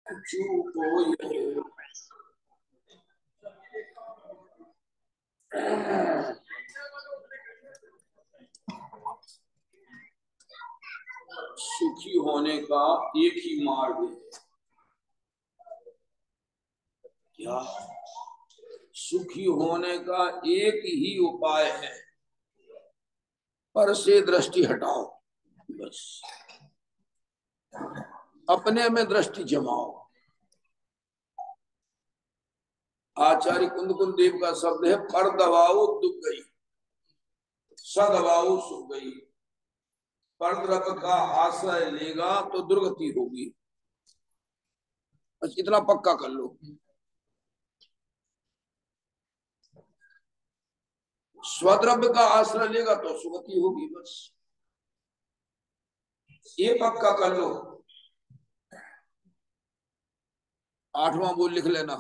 चूप हो ये सुखी होने का एक ही मार्ग है। क्या? सुखी होने का एक ही उपाय है, पर से दृष्टि हटाओ। बस अपने में दृष्टि जमाओ। आचार्य कुंद देव का शब्द है, पर दबाओ दुख गई, सदबाओ सुख गई। पर द्रव का आश्रय लेगा तो दुर्गति होगी। बस इतना पक्का कर लो। स्वद्रव्य का आश्रय लेगा तो सुगति होगी। बस ये पक्का कर लो। 8वां बोल लिख लेना।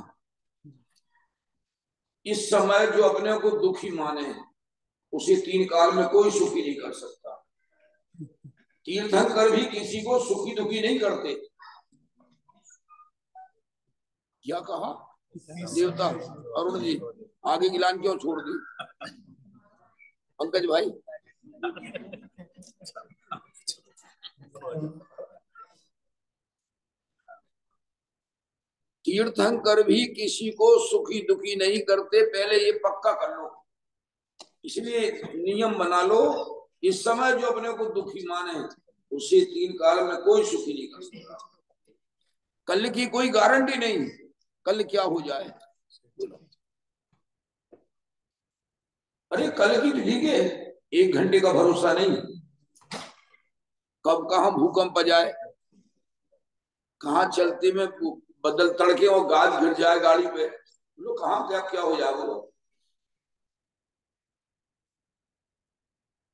इस समय जो अपने को दुखी माने, उसे 3 काल में कोई सुखी नहीं कर सकता। तीर्थंकर भी किसी को सुखी दुखी नहीं करते। क्या कहा देवता? अरुण जी, आगे की लाइन क्यों छोड़ दी? पंकज भाई, तीर्थंकर भी किसी को सुखी दुखी नहीं करते, पहले ये पक्का कर लो। इसलिए नियम बना लो, इस समय जो अपने को दुखी माने, उसे 3 काल में कोई सुखी नहीं कर सकता। कल की कोई गारंटी नहीं, कल क्या हो जाए। अरे कल की ठीक है, 1 घंटे का भरोसा नहीं। कब कहां भूकंप आ जाए, कहां चलते में बदल तड़के और गाज गिर जाए गाड़ी पे, लोग कहां क्या क्या हो जाए वो।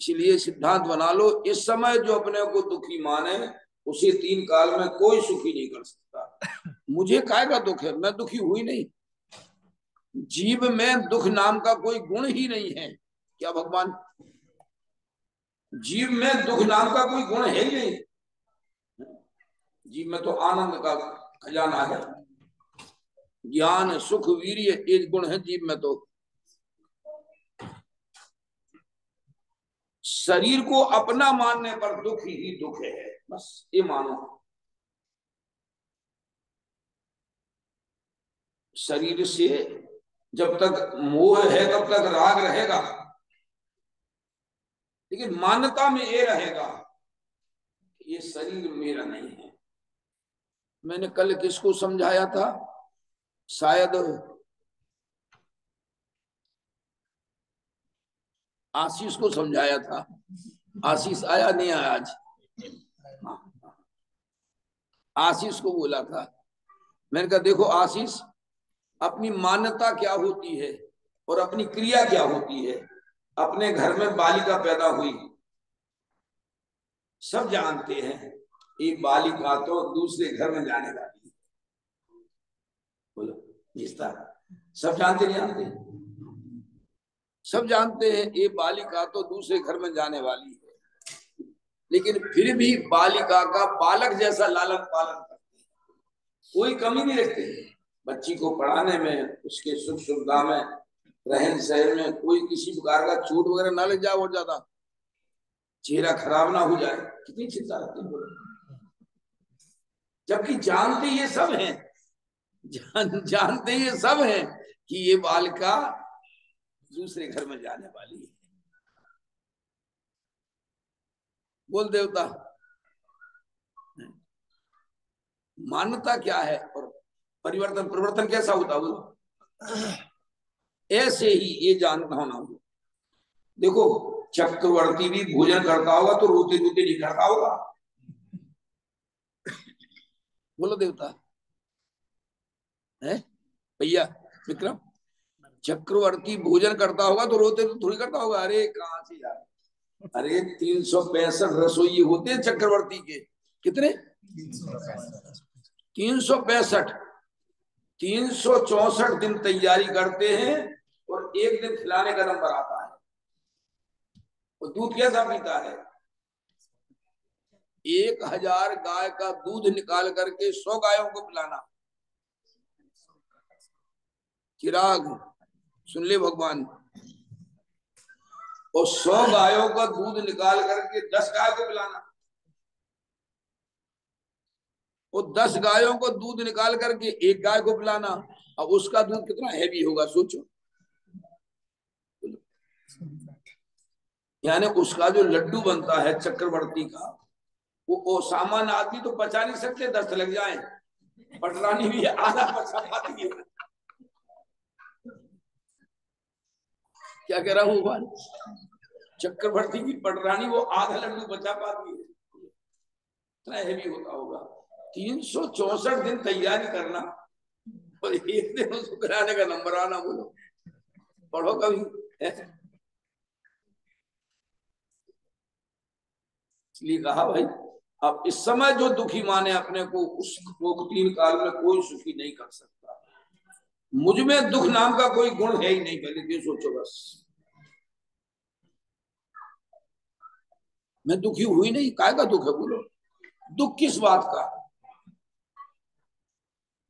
इसलिए सिद्धांत बना लो, इस समय जो अपने को दुखी माने, उसे 3 काल में कोई सुखी नहीं कर सकता। मुझे काय का दुख है? मैं दुखी हुई नहीं। जीव में दुख नाम का कोई गुण ही नहीं है। क्या भगवान? जीव में दुख नाम का कोई गुण है ही नहीं। जीव में तो आनंद का खजाना है। ज्ञान सुख वीर्य ये गुण है जीव में। तो शरीर को अपना मानने पर दुख ही दुख है। बस ये मानो। शरीर से जब तक मोह है तब तक राग रहेगा, लेकिन मान्यता में ये रहेगा, ये शरीर मेरा नहीं है। मैंने कल किसको समझाया था? शायद आशीष को समझाया था। आशीष आया नहीं आया आज? आशीष को बोला था। मैंने कहा देखो आशीष, अपनी मान्यता क्या होती है और अपनी क्रिया क्या होती है। अपने घर में बालिका पैदा हुई, सब जानते हैं, एक बालिका तो दूसरे घर में जाने वाली है। बोलो रिश्ता सब जानते नहीं जानते? सब जानते हैं ये बालिका तो दूसरे घर में जाने वाली है, लेकिन फिर भी बालिका का बालक जैसा लालन पालन करते हैं, कोई कमी नहीं रखते। बच्ची को पढ़ाने में, उसके सुख सुविधा में, रहन सहन में कोई किसी प्रकार का चोट वगैरह ना लग जाए और ज्यादा चेहरा खराब ना हो जाए, कितनी चिंता रहती है। जबकि जानते ये सब हैं, जानते ये सब हैं कि ये बालिका दूसरे घर में जाने वाली है। बोल देवता, मान्यता क्या है और परिवर्तन परिवर्तन कैसा होता बोलो? ऐसे ही ये जानना होना होगा। देखो चक्रवर्ती भी भोजन करता होगा तो रोते रोते नहीं करता होगा। बोलो देवता है भैया विक्रम, चक्रवर्ती भोजन करता होगा तो रोते तो थोड़ी करता होगा। अरे कहां से यार, अरे 365 रसोई होते हैं चक्रवर्ती के। कितने? 365। 364 दिन तैयारी करते हैं और एक दिन खिलाने का नंबर आता है। और दूध कैसा पीता है? 1000 गाय का दूध निकाल करके 100 गायों को पिलाना। चिराग सुन ले भगवान, और 100 गायों का दूध निकाल करके 10 गाय को पिलाना, और 10 गायों को दूध निकाल करके 1 गाय को पिलाना। अब उसका दूध कितना हैवी होगा सोचो। यानी उसका जो लड्डू बनता है चक्रवर्ती का, वो सामान्य आदमी तो पचा नहीं सकते, दस्त लग जाए। पटरानी भी आधा पचा पाती है। क्या कह रहा हूँ भगवान, चक्रवर्ती की पटरानी वो आधा लड्डू बचा पाती है, इतना हैवी होता होगा। 364 दिन तैयारी करना और एक दिन उसको कराने का नंबर आना, बोलो पढ़ो कभी। इसलिए कहा भाई, अब इस समय जो दुखी माने अपने को, उस तीन काल में कोई सुखी नहीं कर सकता। मुझ में दुख नाम का कोई गुण है ही नहीं, पहले ये सोचो बस। मैं दुखी हुई नहीं, काय का दुख है बोलो, दुख किस बात का।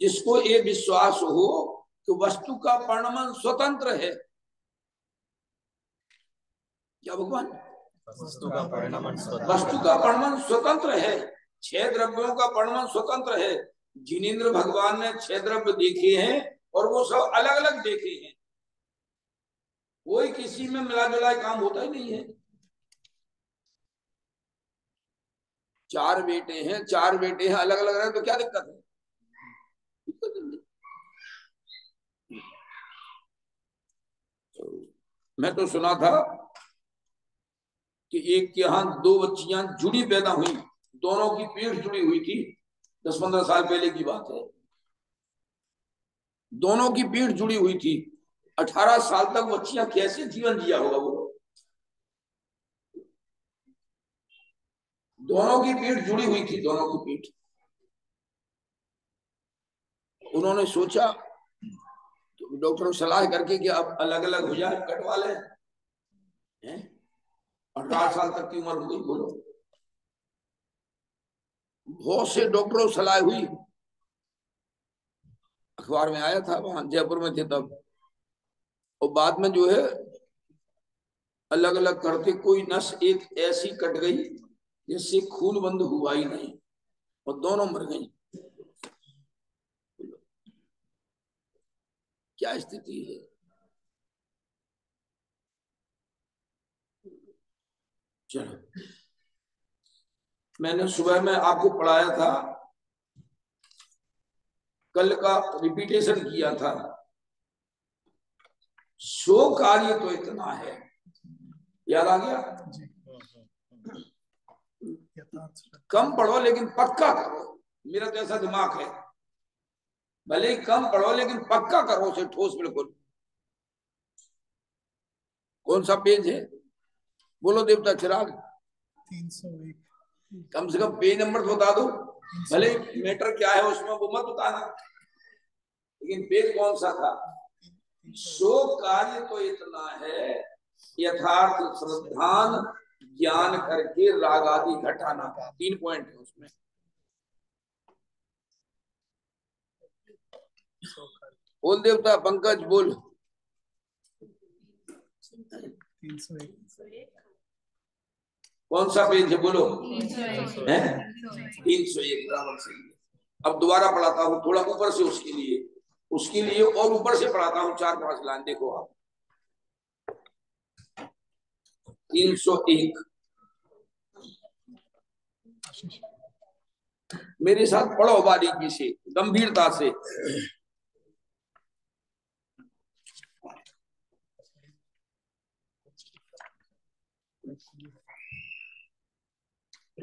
जिसको ये विश्वास हो कि वस्तु का परिणाम स्वतंत्र है। क्या भगवान, वस्तु का परिणाम स्वतंत्र है। 6 द्रव्यों का परिणाम स्वतंत्र है। जिनेंद्र भगवान ने 6 द्रव्य देखे हैं और वो सब अलग अलग देखे हैं, कोई किसी में मिला जुला काम होता ही नहीं है। 4 बेटे हैं, 4 बेटे हैं अलग अलग रहे तो क्या दिक्कत है, मैं तो सुना था कि एक के यहाँ 2 बच्चियां जुड़ी पैदा हुई, दोनों की पीठ जुड़ी हुई थी, 10-15 साल पहले की बात है। दोनों की पीठ जुड़ी हुई थी, 18 साल तक बच्चियां कैसे जीवन जिया होगा वो। दोनों की पीठ जुड़ी हुई थी, दोनों की पीठ। उन्होंने सोचा तो डॉक्टर ने सलाह करके कि अब अलग अलग हो जाए, कटवा लें। 18 साल तक की उम्र हो गई, बोलो। बहुत से डॉक्टरों से सलाह हुई, अखबार में आया था, वहां जयपुर में थे तब। और बाद में जो है अलग अलग करते कोई नस एक ऐसी कट गई जिससे खून बंद हुआ ही नहीं, और दोनों मर गई। क्या स्थिति है। चलो, मैंने सुबह में आपको पढ़ाया था, कल का रिपीटेशन किया था। सो कार्य तो इतना है, याद आ गया। कम पढ़ो लेकिन पक्का करो, मेरा तो ऐसा दिमाग है, भले ही कम पढ़ो लेकिन पक्का करो उसे, ठोस बिल्कुल। कौन सा पेज है बोलो देवता चिराग? 301। कम से कम पेज नंबर तो बता दो, भले मैटर क्या है उसमें वो मत बताना, लेकिन पेज कौन सा था। सो कार्य तो इतना है, यथार्थ श्रद्धान ज्ञान करके राग आदि घटाना। 3 पॉइंट है उसमें। बोल देवता पंकज बोल। 301। कौन सा पेज है बोलो? 301 बराबर सही है। अब दोबारा पढ़ाता हूँ, थोड़ा ऊपर से, उसके लिए और ऊपर से पढ़ाता हूँ, 4-5 लाइन देखो आप। 301 मेरे साथ पढ़ो बारीकी से, गंभीरता से।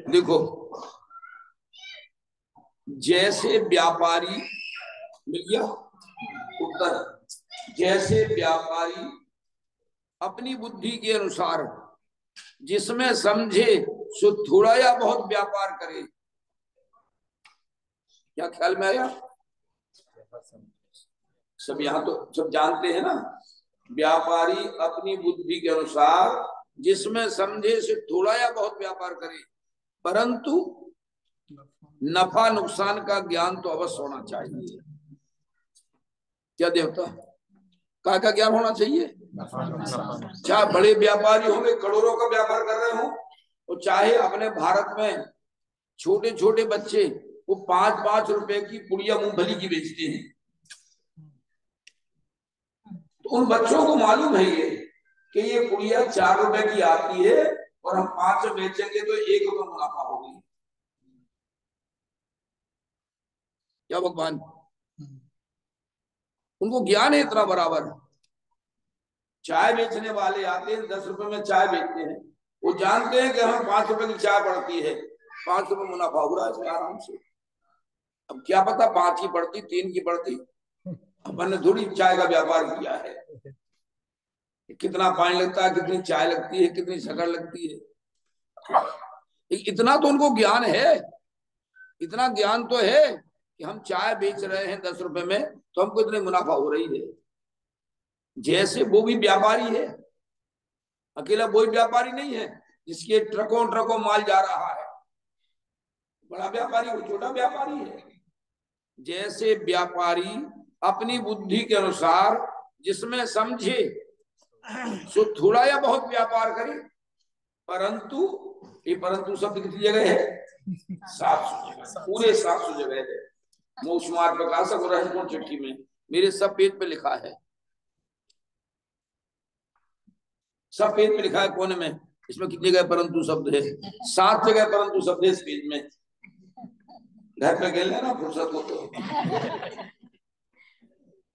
देखो, जैसे व्यापारी, मिल गया उत्तर, जैसे व्यापारी अपनी बुद्धि के अनुसार जिसमें समझे सो थोड़ा या बहुत व्यापार करे। क्या ख्याल में आया? सब यहाँ तो सब जानते हैं ना, व्यापारी अपनी बुद्धि के अनुसार जिसमें समझे से थोड़ा या बहुत व्यापार करे, परंतु नफा नुकसान का ज्ञान तो अवश्य होना चाहिए। क्या देवता का ज्ञान होना चाहिए? चाहे बड़े व्यापारी होंगे, करोड़ों का व्यापार कर रहे हो, और चाहे अपने भारत में छोटे छोटे बच्चे वो 5-5 रुपए की पुड़िया मूंगफली की बेचते हैं, तो उन बच्चों को मालूम है ये कि ये पुड़िया 4 रुपए की आती है और हम 5 में बेचेंगे तो 1 रुपए मुनाफा होगी। क्या भगवान, उनको ज्ञान है इतना बराबर। चाय बेचने वाले आते हैं, 10 रुपए में चाय बेचते हैं, वो जानते हैं कि हमें 5 रुपए की चाय पड़ती है, 5 रुपए मुनाफा हो रहा है इसमें आराम से। अब क्या पता 5 की पड़ती, 3 की पड़ती, अपन ने थोड़ी चाय का व्यापार किया है, कितना पानी लगता है, कितनी चाय लगती है, कितनी शक्कर लगती है। इतना तो उनको ज्ञान है, इतना ज्ञान तो है कि हम चाय बेच रहे हैं 10 रुपए में तो हमको इतने मुनाफा हो रही है। जैसे वो भी व्यापारी है, अकेला वो ही व्यापारी नहीं है जिसके ट्रकों ट्रकों माल जा रहा है, बड़ा व्यापारी वो छोटा व्यापारी है। जैसे व्यापारी अपनी बुद्धि के अनुसार जिसमें समझे सो थोड़ा या बहुत व्यापार करे, परंतु ये परंतु शब्द कितनी जगह है? 700 जगह, पूरे 700 जगह है। मौसमार प्रकाशक और रहनपुर चिट्ठी में मेरे सब पेज पे लिखा है, सब पेज पे लिखा है कोने में। इसमें कितनी जगह परंतु शब्द है? 7 जगह परंतु शब्द है इस पेज में। घर पे खेल लेना फुर्सत हो तो,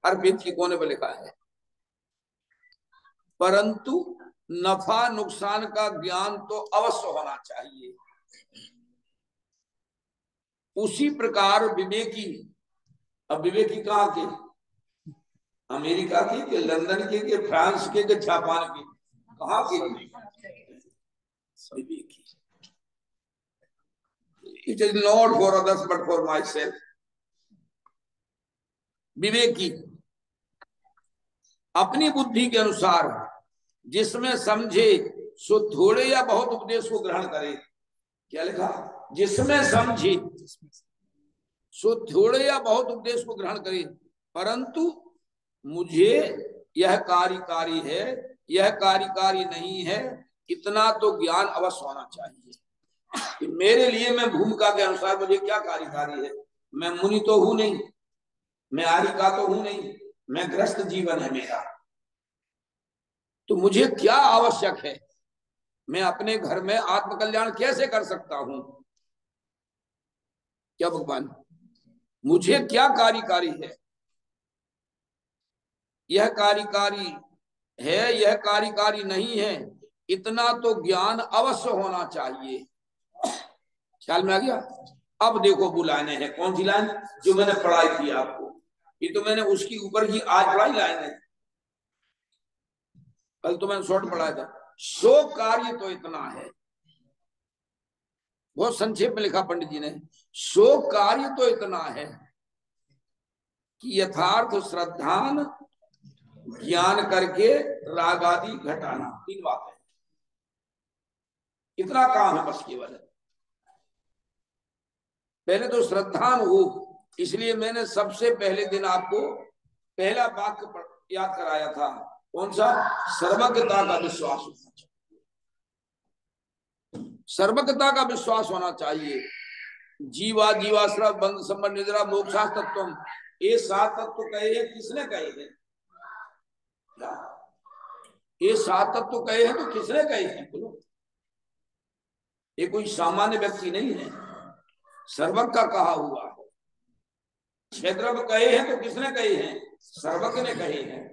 हर पेज की कोने पे लिखा है। परंतु नफा नुकसान का ज्ञान तो अवश्य होना चाहिए। उसी प्रकार विवेकी, अब विवेकी कहाँ के? अमेरिका के, कि लंदन के फ्रांस के, जापान के, कहाँ के? विवेकी। It is not for others but for my self. विवेकी अपनी बुद्धि के अनुसार जिसमें समझे सो थोड़े या बहुत उपदेश को ग्रहण करे। क्या लिखा? जिसमें समझे सो थोड़े या बहुत उपदेश को ग्रहण करे, परंतु मुझे यह कार्यकारी है, यह कार्यकारी नहीं है, इतना तो ज्ञान अवश्य होना चाहिए कि मेरे लिए मैं भूमिका के अनुसार मुझे क्या कार्यकारी है। मैं मुनि तो हूं नहीं, मैं आरिका तो हूं नहीं, मैं ग्रस्त जीवन है मेरा, तो मुझे क्या आवश्यक है, मैं अपने घर में आत्मकल्याण कैसे कर सकता हूं। क्या भगवान, मुझे क्या कार्यकारी है, यह कार्यकारी है, यह कार्यकारी नहीं है, इतना तो ज्ञान अवश्य होना चाहिए। ख्याल में आ गया? अब देखो वो लाइनें हैं, कौन सी लाइन? जो मैंने पढ़ाई थी आपको, ये तो मैंने उसकी ऊपर की आज पढ़ाई लाइन है, कल तो मैंने शॉर्ट पढ़ाया था। सो कार्य तो इतना है, बहुत संक्षेप में लिखा पंडित जी ने। सो कार्य तो इतना है कि यथार्थ श्रद्धान ज्ञान करके राग आदि घटाना। 3 बातें, इतना काम है बस केवल। पहले तो श्रद्धान हो, इसलिए मैंने सबसे पहले दिन आपको पहला वाक्य याद कराया था, कौन सा? सर्वज्ञता का विश्वास होना चाहिए, सर्वज्ञता का विश्वास होना चाहिए। जीवा जीवाश्रय बंध संबंध निद्रा मोक्षा तत्व, ये 7 तत्व कहे हैं, किसने कहे हैं? ये 7 तत्व कहे हैं तो किसने कहे हैं? बोलो, ये कोई सामान्य व्यक्ति नहीं है, सर्वज्ञ का कहा हुआ है। 6 द्रव्य कहे हैं तो किसने कहे हैं? सर्वज्ञ ने कहे हैं।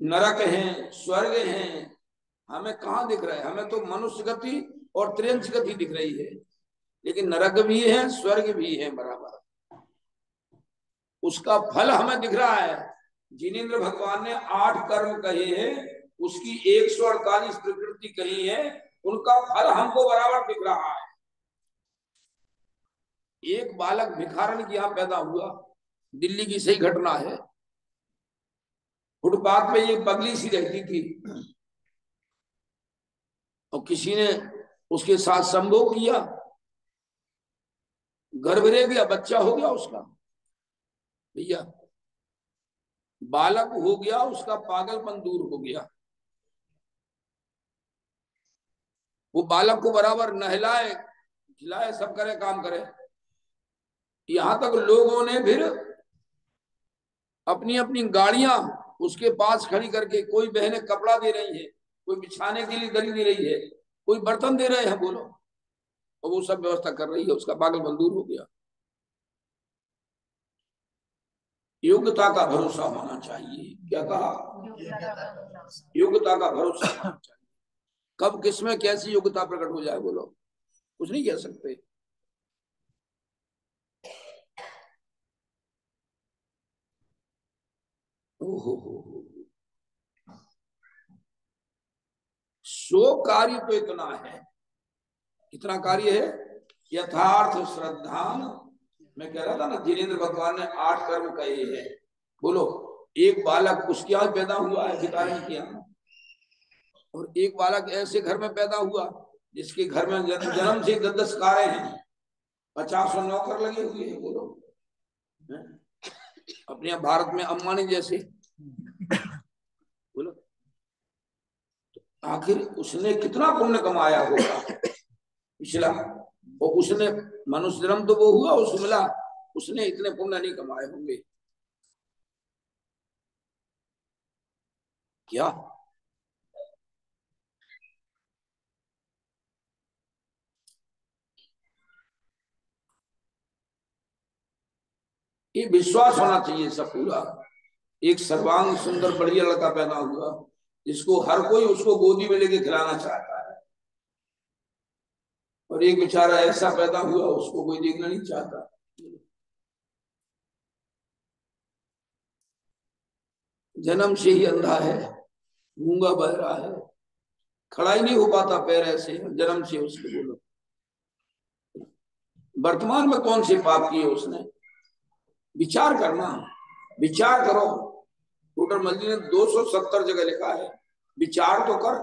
नरक हैं, स्वर्ग हैं, हमें कहाँ दिख रहा है? हमें तो मनुष्य गति और त्रियंश गति दिख रही है, लेकिन नरक भी है, स्वर्ग भी है बराबर। उसका फल हमें दिख रहा है। जिनेंद्र भगवान ने 8 कर्म कहे हैं, उसकी 148 प्रकृति कही है, उनका फल हमको बराबर दिख रहा है। एक बालक भिखारन की यहां पैदा हुआ, दिल्ली की सही घटना है। फुटपाथ पे ये पगली सी रहती थी और किसी ने उसके साथ संभोग किया, गर्भ रह गया, बच्चा हो गया उसका, भैया बालक हो गया, उसका पागलपन दूर हो गया। वो बालक को बराबर नहलाए खिलाए, सब करे, काम करे। यहां तक लोगों ने फिर अपनी अपनी गाड़ियां उसके पास खड़ी करके, कोई बहनें कपड़ा दे रही है, कोई बिछाने के लिए दरी दे रही है, कोई बर्तन दे रहे हैं, बोलो, और वो सब व्यवस्था कर रही है, उसका पागलपन दूर हो गया। योग्यता का भरोसा होना चाहिए। क्या कहा? योग्यता का भरोसा होना चाहिए। कब किसमें कैसी योग्यता प्रकट हो जाए, बोलो, कुछ नहीं कह सकते। ओहो, सो कार्य तो इतना है, कितना कार्य है? यथार्थ श्रद्धान, मैं कह रहा था ना, जिनेन्द्र भगवान ने 8 कर्म कहे हैं। बोलो, एक बालक उसके यहाँ पैदा हुआ है, भिखारी के यहाँ, और एक बालक ऐसे घर में पैदा हुआ जिसके घर में जन्म से 10-10 कारें हैं, 50 नौकर लगे हुए हैं, बोलो, अपने यहाँ भारत में अंबानी जैसे, बोलो, आखिर उसने कितना पुण्य कमाया होगा पिछला, और उसने मनुष्य जन्म तो वो हुआ, उसको मिला, उसने इतने पुण्य नहीं कमाए होंगे क्या? ये विश्वास होना चाहिए सब पूरा। एक सर्वांग सुंदर बढ़िया लड़का पैदा हुआ, जिसको हर कोई उसको गोदी में लेके खिलाना चाहता है, और एक बेचारा ऐसा पैदा हुआ, उसको कोई देखना नहीं चाहता। जन्म से ही अंधा है, गूंगा बहरा है, खड़ा ही नहीं हो पाता पैर ऐसे, जन्म से उसके, बोलो, वर्तमान में कौन से पाप किए उसने? विचार करना, विचार करो। टोटल मस्जिद ने 270 जगह लिखा है, विचार तो कर।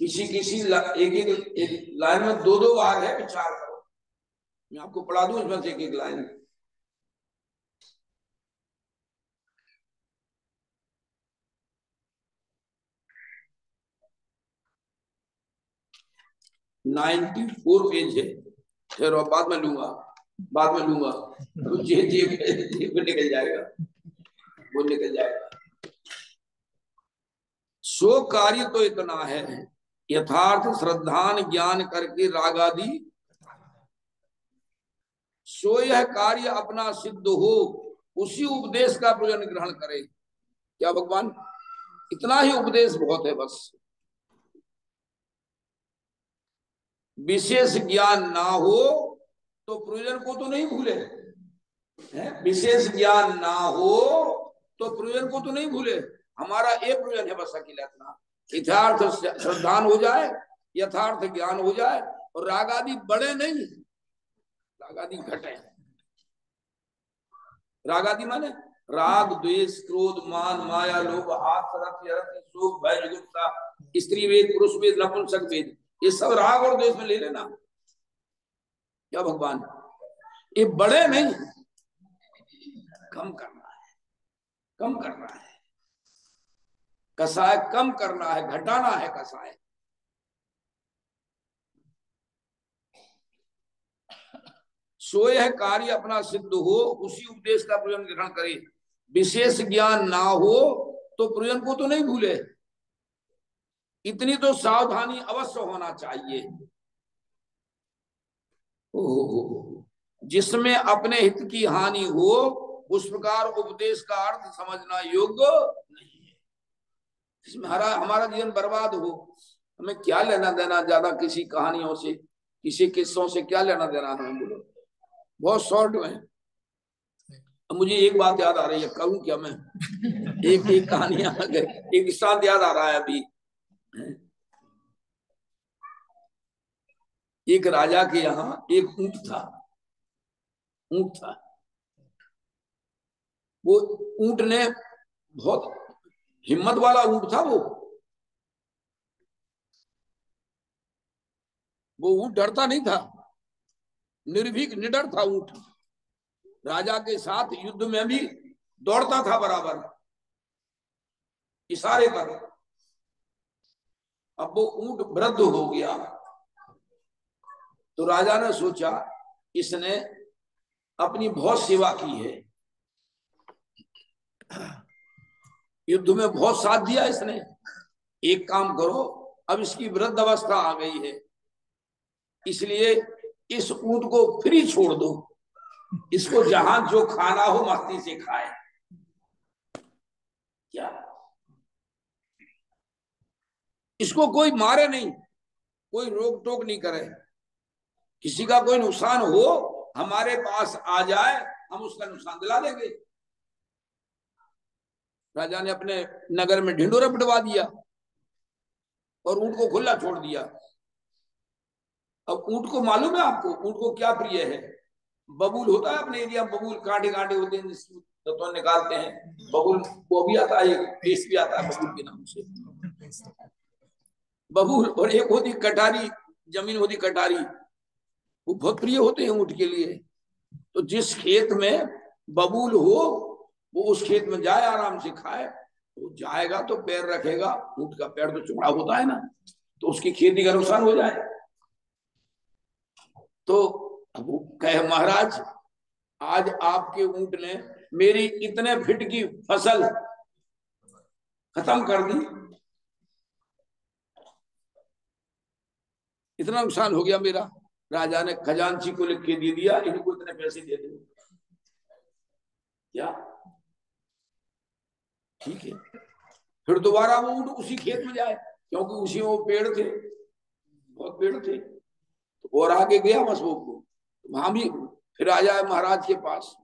किसी किसी एक लाइन में 2-2 बार है, विचार करो। मैं आपको पढ़ा दूं इसमें से एक लाइन। नाइन्टी 94 पेज है, फिर बाद में लूंगा, बाद में लूंगा, तो जेब में निकल जाएगा, वो निकल जाएगा। सो कार्य तो इतना है, यथार्थ श्रद्धान ज्ञान करके राग आदि, सो यह कार्य अपना सिद्ध हो, उसी उपदेश का प्रयोजन ग्रहण करे। क्या भगवान? इतना ही उपदेश बहुत है बस। विशेष ज्ञान ना हो तो प्रयोजन को तो नहीं भूले, विशेष ज्ञान ना हो तो प्रयोजन को तो नहीं भूले। हमारा एक प्रयोजन है बस, अकेला इतना, यथार्थ श्रद्धान हो जाए, यथार्थ ज्ञान हो जाए, और राग आदि बढ़े नहीं, राग आदि घटे। राग आदि माने राग, द्वेष, क्रोध, मान, माया, लोभ, हाथ, शोक, भय, जुगुप्सा, स्त्री वेद, पुरुष वेद, नपुंसक वेद, ये सब राग और द्वेष में ले लेना। क्या भगवान? ये बड़े नहीं, कम करना है, कम करना है, कसाय कम करना है, घटाना है कसाय। सो यह कार्य अपना सिद्ध हो, उसी उपदेश का प्रयोजन ग्रहण करे। विशेष ज्ञान ना हो तो प्रयोजन को तो नहीं भूले, इतनी तो सावधानी अवश्य होना चाहिए। जिसमें अपने हित की हानि हो, उस प्रकार उपदेश का अर्थ समझना योग्य नहीं है। इसमें हमारा जीवन बर्बाद हो, हमें क्या लेना देना ज्यादा किसी कहानियों से, किसी किस्सों से क्या लेना देना हमें, बोलो, बहुत शॉर्ट में। अब मुझे एक बात याद आ रही है, करूं क्या मैं? एक कहानी एक दृष्टांत याद आ रहा है अभी। एक राजा के यहाँ एक ऊंट था, ऊंट था। वो ऊंट ने, बहुत हिम्मत वाला ऊंट था वो, वो ऊंट डरता नहीं था, निर्भीक निडर था ऊंट। राजा के साथ युद्ध में भी दौड़ता था बराबर, इशारे पर। अब वो ऊंट वृद्ध हो गया, तो राजा ने सोचा इसने अपनी बहुत सेवा की है, युद्ध में बहुत साथ दिया इसने, एक काम करो, अब इसकी वृद्ध अवस्था आ गई है, इसलिए इस ऊंट को फ्री छोड़ दो, इसको जहां जो खाना हो मस्ती से खाए। क्या इसको कोई मारे नहीं, कोई रोक टोक नहीं करे, किसी का कोई नुकसान हो हमारे पास आ जाए, हम उसका नुकसान दिला देंगे। राजा ने अपने नगर में ढिंडोरा पिटवा दिया और ऊंट को खुला छोड़ दिया। अब ऊंट को मालूम है आपको, ऊंट को क्या प्रिय है? बबूल होता है अपने एरिया में, बबूल कांटे कांटे होते हैं जिसको तो निकालते हैं, बबूल वो भी आता है, पेस्ट भी आता है बबूल के नाम से, बबूल। और एक होती कटारी, जमीन होती कटारी, वो बहुत प्रिय होते हैं ऊंट के लिए। तो जिस खेत में बबूल हो वो उस खेत में जाए, आराम से खाए। वो जाएगा तो पैर रखेगा, ऊंट का पैर तो चौड़ा होता है ना, तो उसकी खेती का नुकसान हो जाए। तो अब वो कहे महाराज आज आपके ऊंट ने मेरी इतने फिट की फसल खत्म कर दी, इतना नुकसान हो गया मेरा। राजा ने खजांची को लिख के दे दिया, इनको इतने पैसे दे दो। क्या ठीक है, फिर दोबारा वो ऊंट उसी खेत में जाए, क्योंकि उसी में वो पेड़ थे, बहुत पेड़ थे। तो और आगे गया बस वो, वहां भी फिर आ जाए महाराज के पास,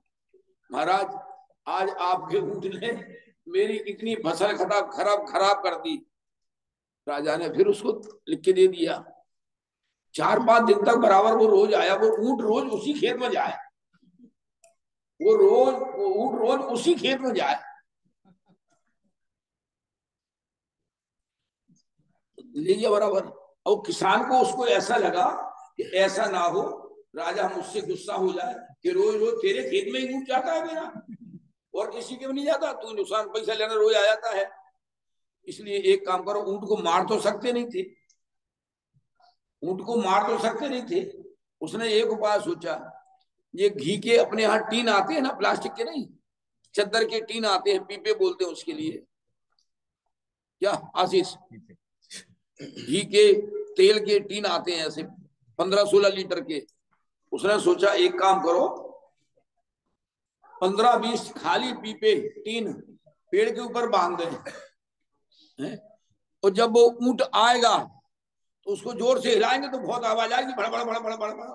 महाराज आज आपके ऊंट ने मेरी इतनी फसल खराब कर दी। राजा ने फिर उसको लिख के दे दिया। 4-5 दिन तक बराबर वो रोज आया, वो ऊंट रोज उसी खेत में जाए, वो ऊंट रोज उसी खेत में जाए, लीजिए बराबर। और किसान को उसको ऐसा लगा कि ऐसा ना हो, राजा मुझसे गुस्सा हो जाए कि रोज रोज तेरे खेत में ही ऊंट जाता है मेरा, और किसी के भी नहीं जाता, तू नुकसान पैसा लेने रोज आ जाता है। इसलिए एक काम करो, ऊंट को मार तो सकते नहीं थे, ऊंट को मार तो सकते नहीं थे। उसने एक उपाय सोचा, ये घी के अपने यहाँ टीन आते हैं ना, प्लास्टिक के नहीं, चद्दर के टीन आते हैं, पीपे बोलते हैं उसके लिए, क्या आशीष? घी के तेल के टीन आते हैं ऐसे 15-16 लीटर के। उसने सोचा एक काम करो, 15-20 खाली पीपे टीन पेड़ के ऊपर बांध दें, और जब वो ऊंट आएगा तो उसको जोर से हिलाएंगे तो बहुत आवाज आएगी, बड़ा बड़ा बड़ा बड़ा बड़ा बड़ा,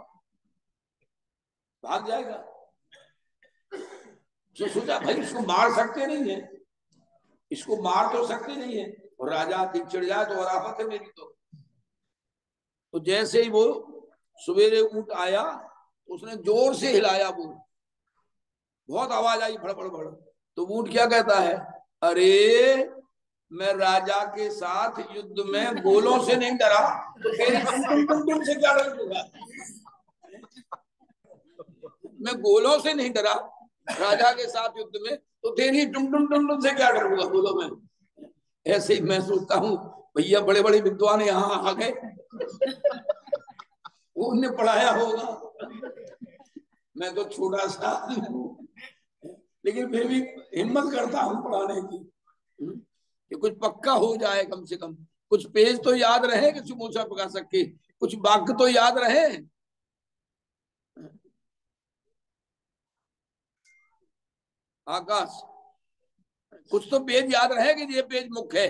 भाग जाएगा। तो सोचा भाई इसको मार सकते नहीं है, इसको मार तो सकते नहीं है, और राजा चिड़ जाए तो और आफत है मेरी। तो जैसे ही वो सवेरे ऊंट आया, उसने जोर से हिलाया, वो बहुत आवाज आई, फड़ फड़ फड़। तो ऊंट क्या कहता है, अरे मैं राजा के साथ युद्ध में गोलों से नहीं डरा, तो तेरे टुम से क्या डरूंगा? मैं गोलों से नहीं डरा राजा के साथ युद्ध में, तो तेरी टुम से क्या डरूंगा गोलों में। ऐसे ही मैं सोचता हूँ भैया बड़े बड़े विद्वान यहाँ आ गए, उन्हें पढ़ाया होगा, मैं तो छोटा सा हूँ, लेकिन फिर भी हिम्मत करता हूँ पढ़ाने की, कि कुछ पक्का हो जाए, कम से कम कुछ पेज तो याद रहे कि समोसा पका सके, कुछ वाक्य तो याद रहे। आकाश कुछ तो पेज याद रहे कि ये पेज मुख्य है,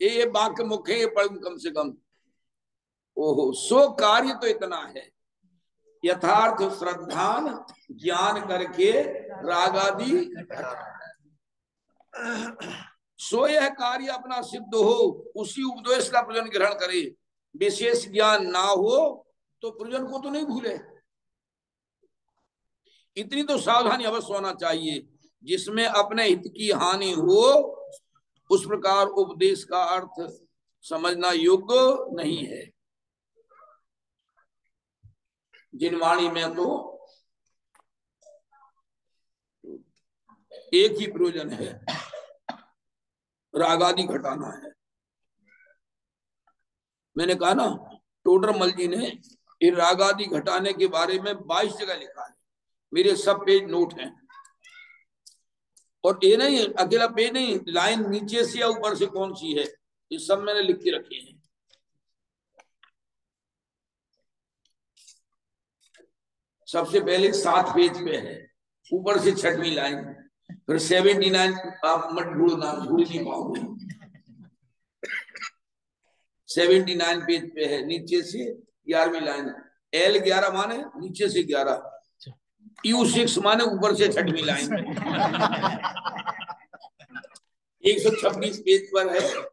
ये वाक्य मुख्य है, ये पढ़ कम से कम। ओहो, सो कार्य तो इतना है, यथार्थ श्रद्धान ज्ञान करके रागादि, सो यह कार्य अपना सिद्ध हो, उसी उपदेश का प्रयोजन ग्रहण करे, विशेष ज्ञान ना हो तो प्रयोजन को तो नहीं भूले। इतनी तो सावधानी अवश्य होना चाहिए, जिसमें अपने हित की हानि हो उस प्रकार उपदेश का अर्थ समझना योग्य नहीं है। जिनवाणी में तो एक ही प्रयोजन है, रागादि घटाना है। मैंने कहा ना, टोडरमल जी ने ये रागादि घटाने के बारे में 22 जगह लिखा है, मेरे सब पेज नोट हैं। और ये नहीं अकेला पेज नहीं, लाइन नीचे से या ऊपर से कौन सी है, ये सब मैंने लिख के रखे हैं। सबसे पहले 7 पेज पे है, ऊपर से 6वीं लाइन, फिर 79 आप मत ढूंढना, ढूंढ नहीं पाओगे। 79 पेज पे है, नीचे से 11वीं लाइन। L11 माने नीचे से 11, U6 माने ऊपर से 6वीं लाइन। 126 पेज पर है,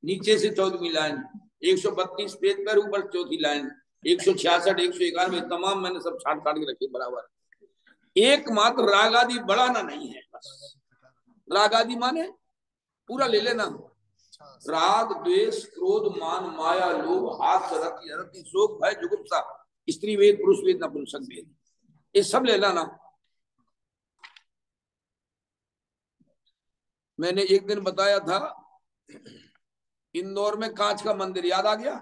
नीचे से 14वीं लाइन। 132 पेज पर ऊपर 4थी लाइन। 166, 191 तमाम मैंने सब छाट छाट के रखे बराबर। एकमात्र रागादि बढ़ाना नहीं है, बस रागादि माने पूरा ले लेना। राग, द्वेष, क्रोध, मान, माया, लोभ, हास्य, रति, रति, शोक, भय, जुगुप्सा, स्त्री वेद, पुरुष वेद, नपुंसक वेद, ये सब ले लेना। मैंने एक दिन बताया था, इंदौर में कांच का मंदिर, याद आ गया?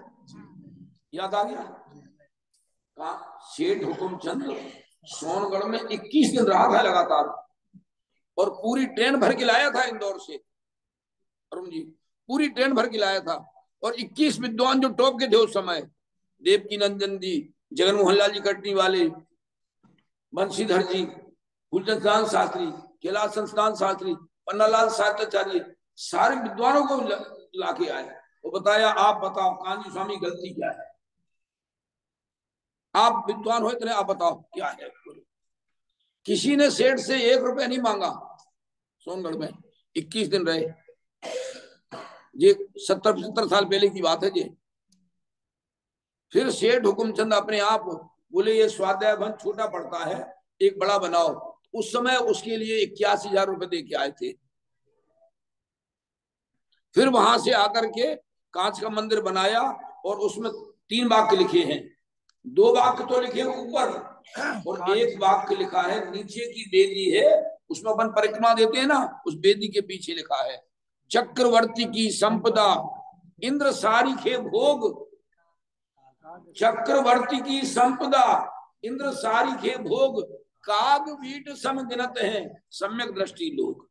याद आ गया? सेठ हुकुमचंद सोनगढ़ में 21 दिन रहा था लगातार, और पूरी ट्रेन भर के लाया था इंदौर से। अरुण जी, पूरी ट्रेन भर के लाया था, और 21 विद्वान जो टॉप के थे उस समय, देवकी नंदन जी, जगन मोहन लाल जी कटनी वाले, बंशीधर जी, फूलचंद शास्त्री, कैलाश संस्थान शास्त्री, पन्नालाल साहित्याचार्य, सारे विद्वानों को लाके आए और बताया, आप बताओ कांजी स्वामी गलती क्या है, आप विद्वान हो इतने, आप बताओ क्या है। किसी ने सेठ से 1 रुपया नहीं मांगा। सोनगढ़ में 21 दिन रहे, ये 70-75 साल पहले की बात है जी। फिर सेठ हुकुमचंद अपने आप बोले, ये स्वाध्याय बंद छोटा पड़ता है, एक बड़ा बनाओ। उस समय उसके लिए 81,000 रुपए दे के आए थे। फिर वहां से आकर के कांच का मंदिर बनाया, और उसमें 3 वाक्य लिखे हैं। 2 वाक्य तो लिखे ऊपर, और 1 वाक्य लिखा है नीचे की वेदी है, उसमें अपन परिक्रमा देते हैं ना, उस वेदी के पीछे लिखा है, चक्रवर्ती की संपदा इंद्र सारिखे भोग, चक्रवर्ती की संपदा इंद्र सारिखे भोग, काग वीट सम गिनत है सम्यक दृष्टि लोग।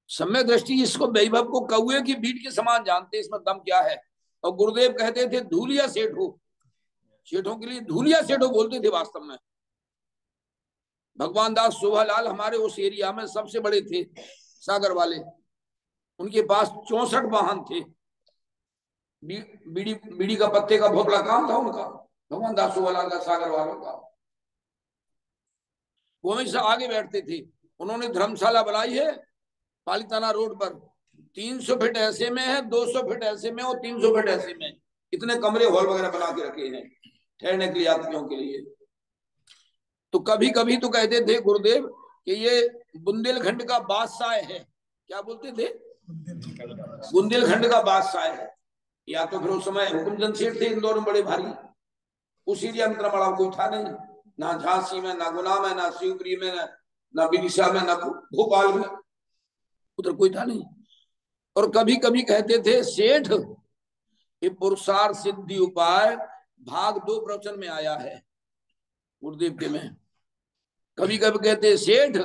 सम्यक दृष्टि इसको वैभव को कौए की बीट के समान जानते, इसमें दम क्या है। और गुरुदेव कहते थे धूलिया सेठ हो, सेठों के लिए धूलिया सेठो बोलते थे वास्तव में। भगवान दास शोभालाल हमारे उस एरिया में सबसे बड़े थे, सागर वाले, उनके पास 64 वाहन थे। बीड़ी बीड़ी का पत्ते का बहुत बड़ा काम था उनका, भगवान दास शोभालाल का, सागर वालों का। वो हमेशा आगे बैठते थे। उन्होंने धर्मशाला बनाई है पालीताना रोड पर, 300 फीट ऐसे में है, 200 फीट ऐसे में और 300 फीट ऐसे में, इतने कमरे हॉल वगैरह बना के रखे हैं ठहरने के लिए, यात्रियों के लिए। तो कभी कभी तो कहते थे गुरुदेव कि ये बुंदेलखंड का बादशाह है, क्या बोलते थे, बुंदेलखंड का बादशाह है। या तो फिर उस समय हुकुमचंद सेठ थे इंदौर में बड़े भारी, उस एरिया में बड़ा कोई था नहीं, ना झांसी में, ना गुना में, ना शिवपुरी में, ना विदिशा में, ना भोपाल में, उधर कोई था नहीं। और कभी कभी कहते थे सेठ ये पुरुषार्थ सिद्धि उपाय भाग 2 प्रवचन में आया है गुरुदेव के में। कभी कभी कहते सेठ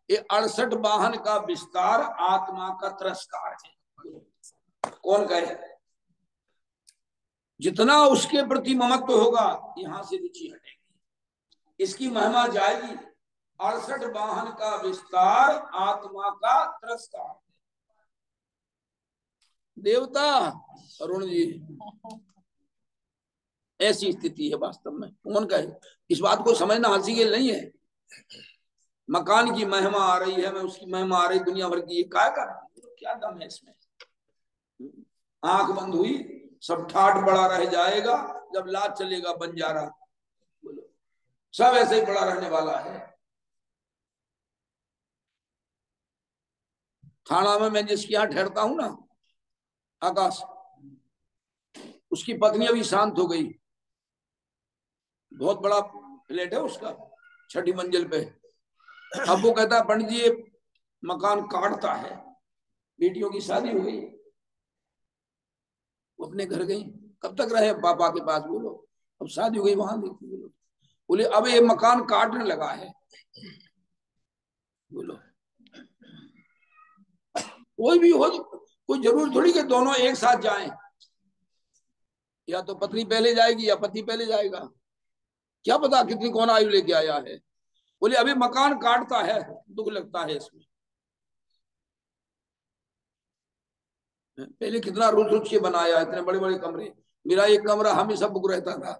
ये 68 वाहन का विस्तार आत्मा का तिरस्कार है। कौन कहे, जितना उसके प्रति ममत्व होगा यहां से रुचि हटेगी, इसकी महिमा जाएगी। 68 वाहन का विस्तार आत्मा का तिरस्कार। देवता अरुण जी, ऐसी स्थिति है वास्तव में। कौन कहे, इस बात को समझना हंसी के नहीं है। मकान की महिमा आ रही है, मैं उसकी महिमा आ रही, दुनिया भर की, ये क्या दम है इसमें। आंख बंद हुई, सब ठाठ बड़ा रह जाएगा, जब लाज चलेगा बंजारा। बोलो, सब ऐसे ही बड़ा रहने वाला है। थाना में मैं जिसके यहाँ ठहरता हूं ना, आकाश, उसकी पत्नी अभी शांत हो गई। बहुत बड़ा फ्लैट है उसका, 6ठी मंजिल पे। अब वो कहता है पंडित जी ये मकान काटता है, बेटियों की शादी हो गई, वो अपने घर गई, कब तक रहे पापा के पास, बोलो अब शादी हो गई वहां देखी, बोलो बोले अब ये मकान काटने लगा है, बोलो कोई भी हो, कोई जरूर थोड़ी कि दोनों एक साथ जाएं, या तो पत्नी पहले जाएगी या पति पहले जाएगा, क्या पता कितनी कौन आयु लेके आया है। बोले अभी मकान काटता है, दुख लगता है इसमें, पहले कितना रुच रुच के बनाया, इतने बड़े बड़े कमरे, मेरा एक कमरा हमेशा बुक रहता था,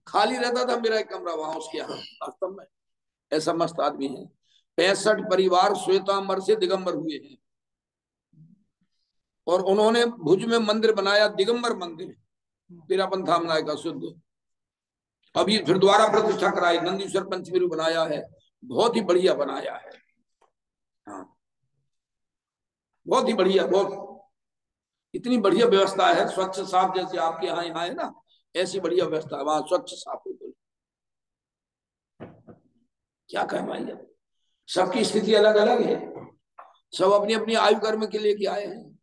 खाली रहता था मेरा एक कमरा वहां उसके यहाँ, वास्तव में ऐसा मस्त आदमी है। 65 परिवार श्वेतांबर से दिगंबर हुए हैं, और उन्होंने भुज में मंदिर बनाया, दिगंबर मंदिर, तेरापन धामनाय का शुद्ध, अभी फिर दोबारा प्रतिष्ठा कराई, नंदीश्वर पंचमेरु बनाया है, बहुत ही बढ़िया बनाया है। हाँ बहुत ही बढ़िया, बहुत इतनी बढ़िया व्यवस्था है, स्वच्छ साफ, जैसे आपके यहाँ है ना, ऐसी बढ़िया व्यवस्था है वहां, स्वच्छ साफ है। क्या कहें भाई, अब सबकी स्थिति अलग अलग है, सब अपनी अपनी आयु कर्म के लिए आए हैं।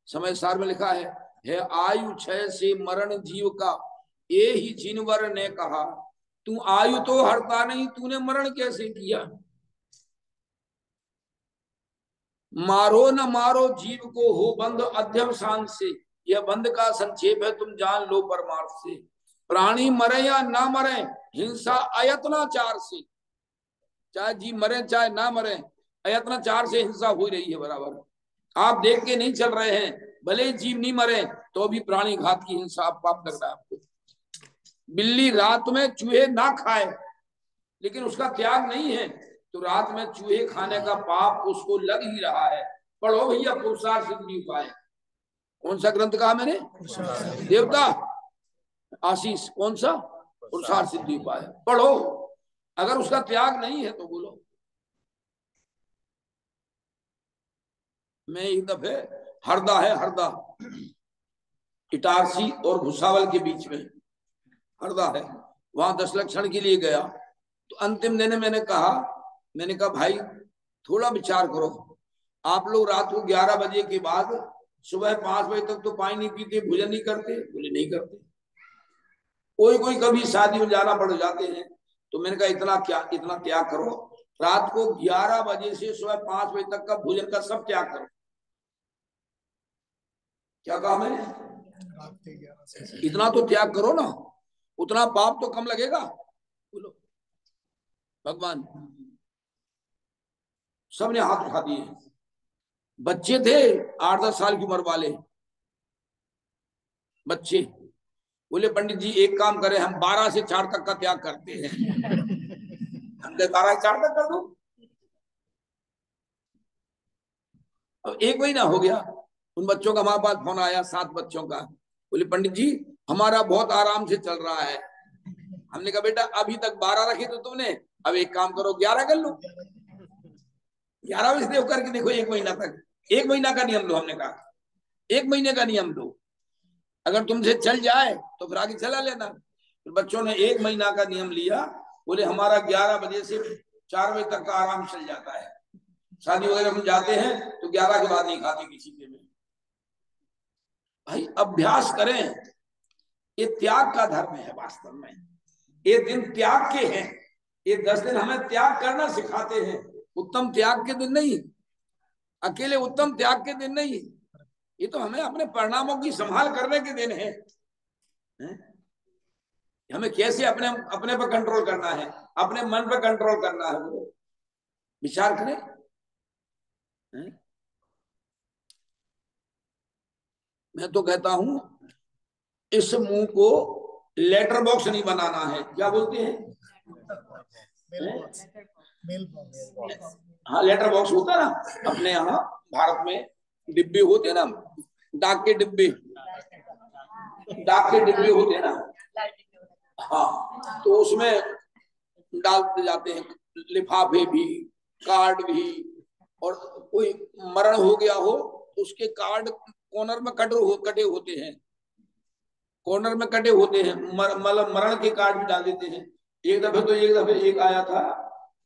समय सार में लिखा है आयु क्षय से मरण जीव का, ये ही जिनवर ने कहा, तू आयु तो हरता नहीं, तूने मरण कैसे किया। मारो न मारो जीव को हो बंद अध्यम शान से, यह बंद का संक्षेप है, तुम जान लो परमार्थ से। प्राणी मरे या ना मरे, हिंसा अयत्नाचार से, चाहे जीव मरे चाहे ना मरे, अयत्नाचार से हिंसा हो रही है बराबर। आप देख के नहीं चल रहे हैं, भले जीव नहीं मरे तो भी प्राणी घात की हिंसा आप पाप लग रहा है आपको। बिल्ली रात में चूहे ना खाए लेकिन उसका त्याग नहीं है, तो रात में चूहे खाने का पाप उसको लग ही रहा है। पढ़ो भैया पुरुषार्थ सिद्धि उपाय, कौन सा ग्रंथ कहा मैंने, देवता आशीष, कौन सा, पुरुषार्थ सिद्धि उपाय, पढ़ो। अगर उसका त्याग नहीं है तो बोलो। मैं एक दफे, हरदा है, हरदा इटारसी और भुसावल के बीच में हरदा है, वहां 10 लक्षण के लिए गया, तो अंतिम दिन मैंने कहा भाई थोड़ा विचार करो, आप लोग रात को 11 बजे के बाद सुबह 5 बजे तक तो पानी नहीं पीते, भोजन नहीं करते, बोले नहीं करते, कोई कोई कभी शादी में जाना पड़ जाते हैं, तो मैंने कहा इतना त्याग करो, रात को 11 बजे से सुबह 5 बजे तक का भोजन का सब त्याग करो। क्या कहा मैंने, इतना तो त्याग करो ना, उतना पाप तो कम लगेगा, बोलो। भगवान सबने हाथ उठा दिए, बच्चे थे 8-10 साल की उम्र वाले बच्चे, बोले पंडित जी एक काम करें, हम 12 से 4 तक का त्याग करते हैं। हम 12 से 4 तक कर दो। अब 1 महीना हो गया, उन बच्चों का हमारे पास फोन आया, 7 बच्चों का, बोले पंडित जी हमारा बहुत आराम से चल रहा है। हमने कहा बेटा अभी तक 12 रखे तो तुमने, अब एक काम करो 11 कर लो, 11 बजे करके देखो, 1 महीना तक, 1 महीना का नियम लो। हमने कहा 1 महीने का नियम लो, अगर तुमसे चल जाए तो फिर आगे चला लेना। तो बच्चों ने 1 महीना का नियम लिया, बोले हमारा 11 बजे से 4 बजे तक का आराम चल जाता है, शादी वगैरह हम जाते हैं तो 11 के बाद नहीं खाते किसी के में। भाई अभ्यास करें, ये त्याग का धर्म है वास्तव में, ये दिन त्याग के हैं, ये 10 दिन हमें त्याग करना सिखाते हैं, उत्तम त्याग के दिन नहीं, अकेले उत्तम त्याग के दिन नहीं, ये तो हमें अपने परिणामों की संभाल करने के दिन है। हमें कैसे अपने अपने पर कंट्रोल करना है, अपने मन पर कंट्रोल करना है, वो विचार करें। मैं तो कहता हूं इस मुंह को लेटर बॉक्स नहीं बनाना है, क्या बोलते हैं, हाँ लेटर बॉक्स होता है ना अपने यहाँ भारत में, डिब्बे होते हैं ना, डाक के डिब्बे होते हैं ना, हाँ तो उसमें डालते जाते हैं लिफाफे भी, कार्ड भी, और कोई मरण हो गया हो तो उसके कार्ड कॉर्नर में कटे होते हैं, कॉर्नर में कटे होते हैं, मतलब मरण के कार्ड भी डाल देते हैं। एक दफे एक आया था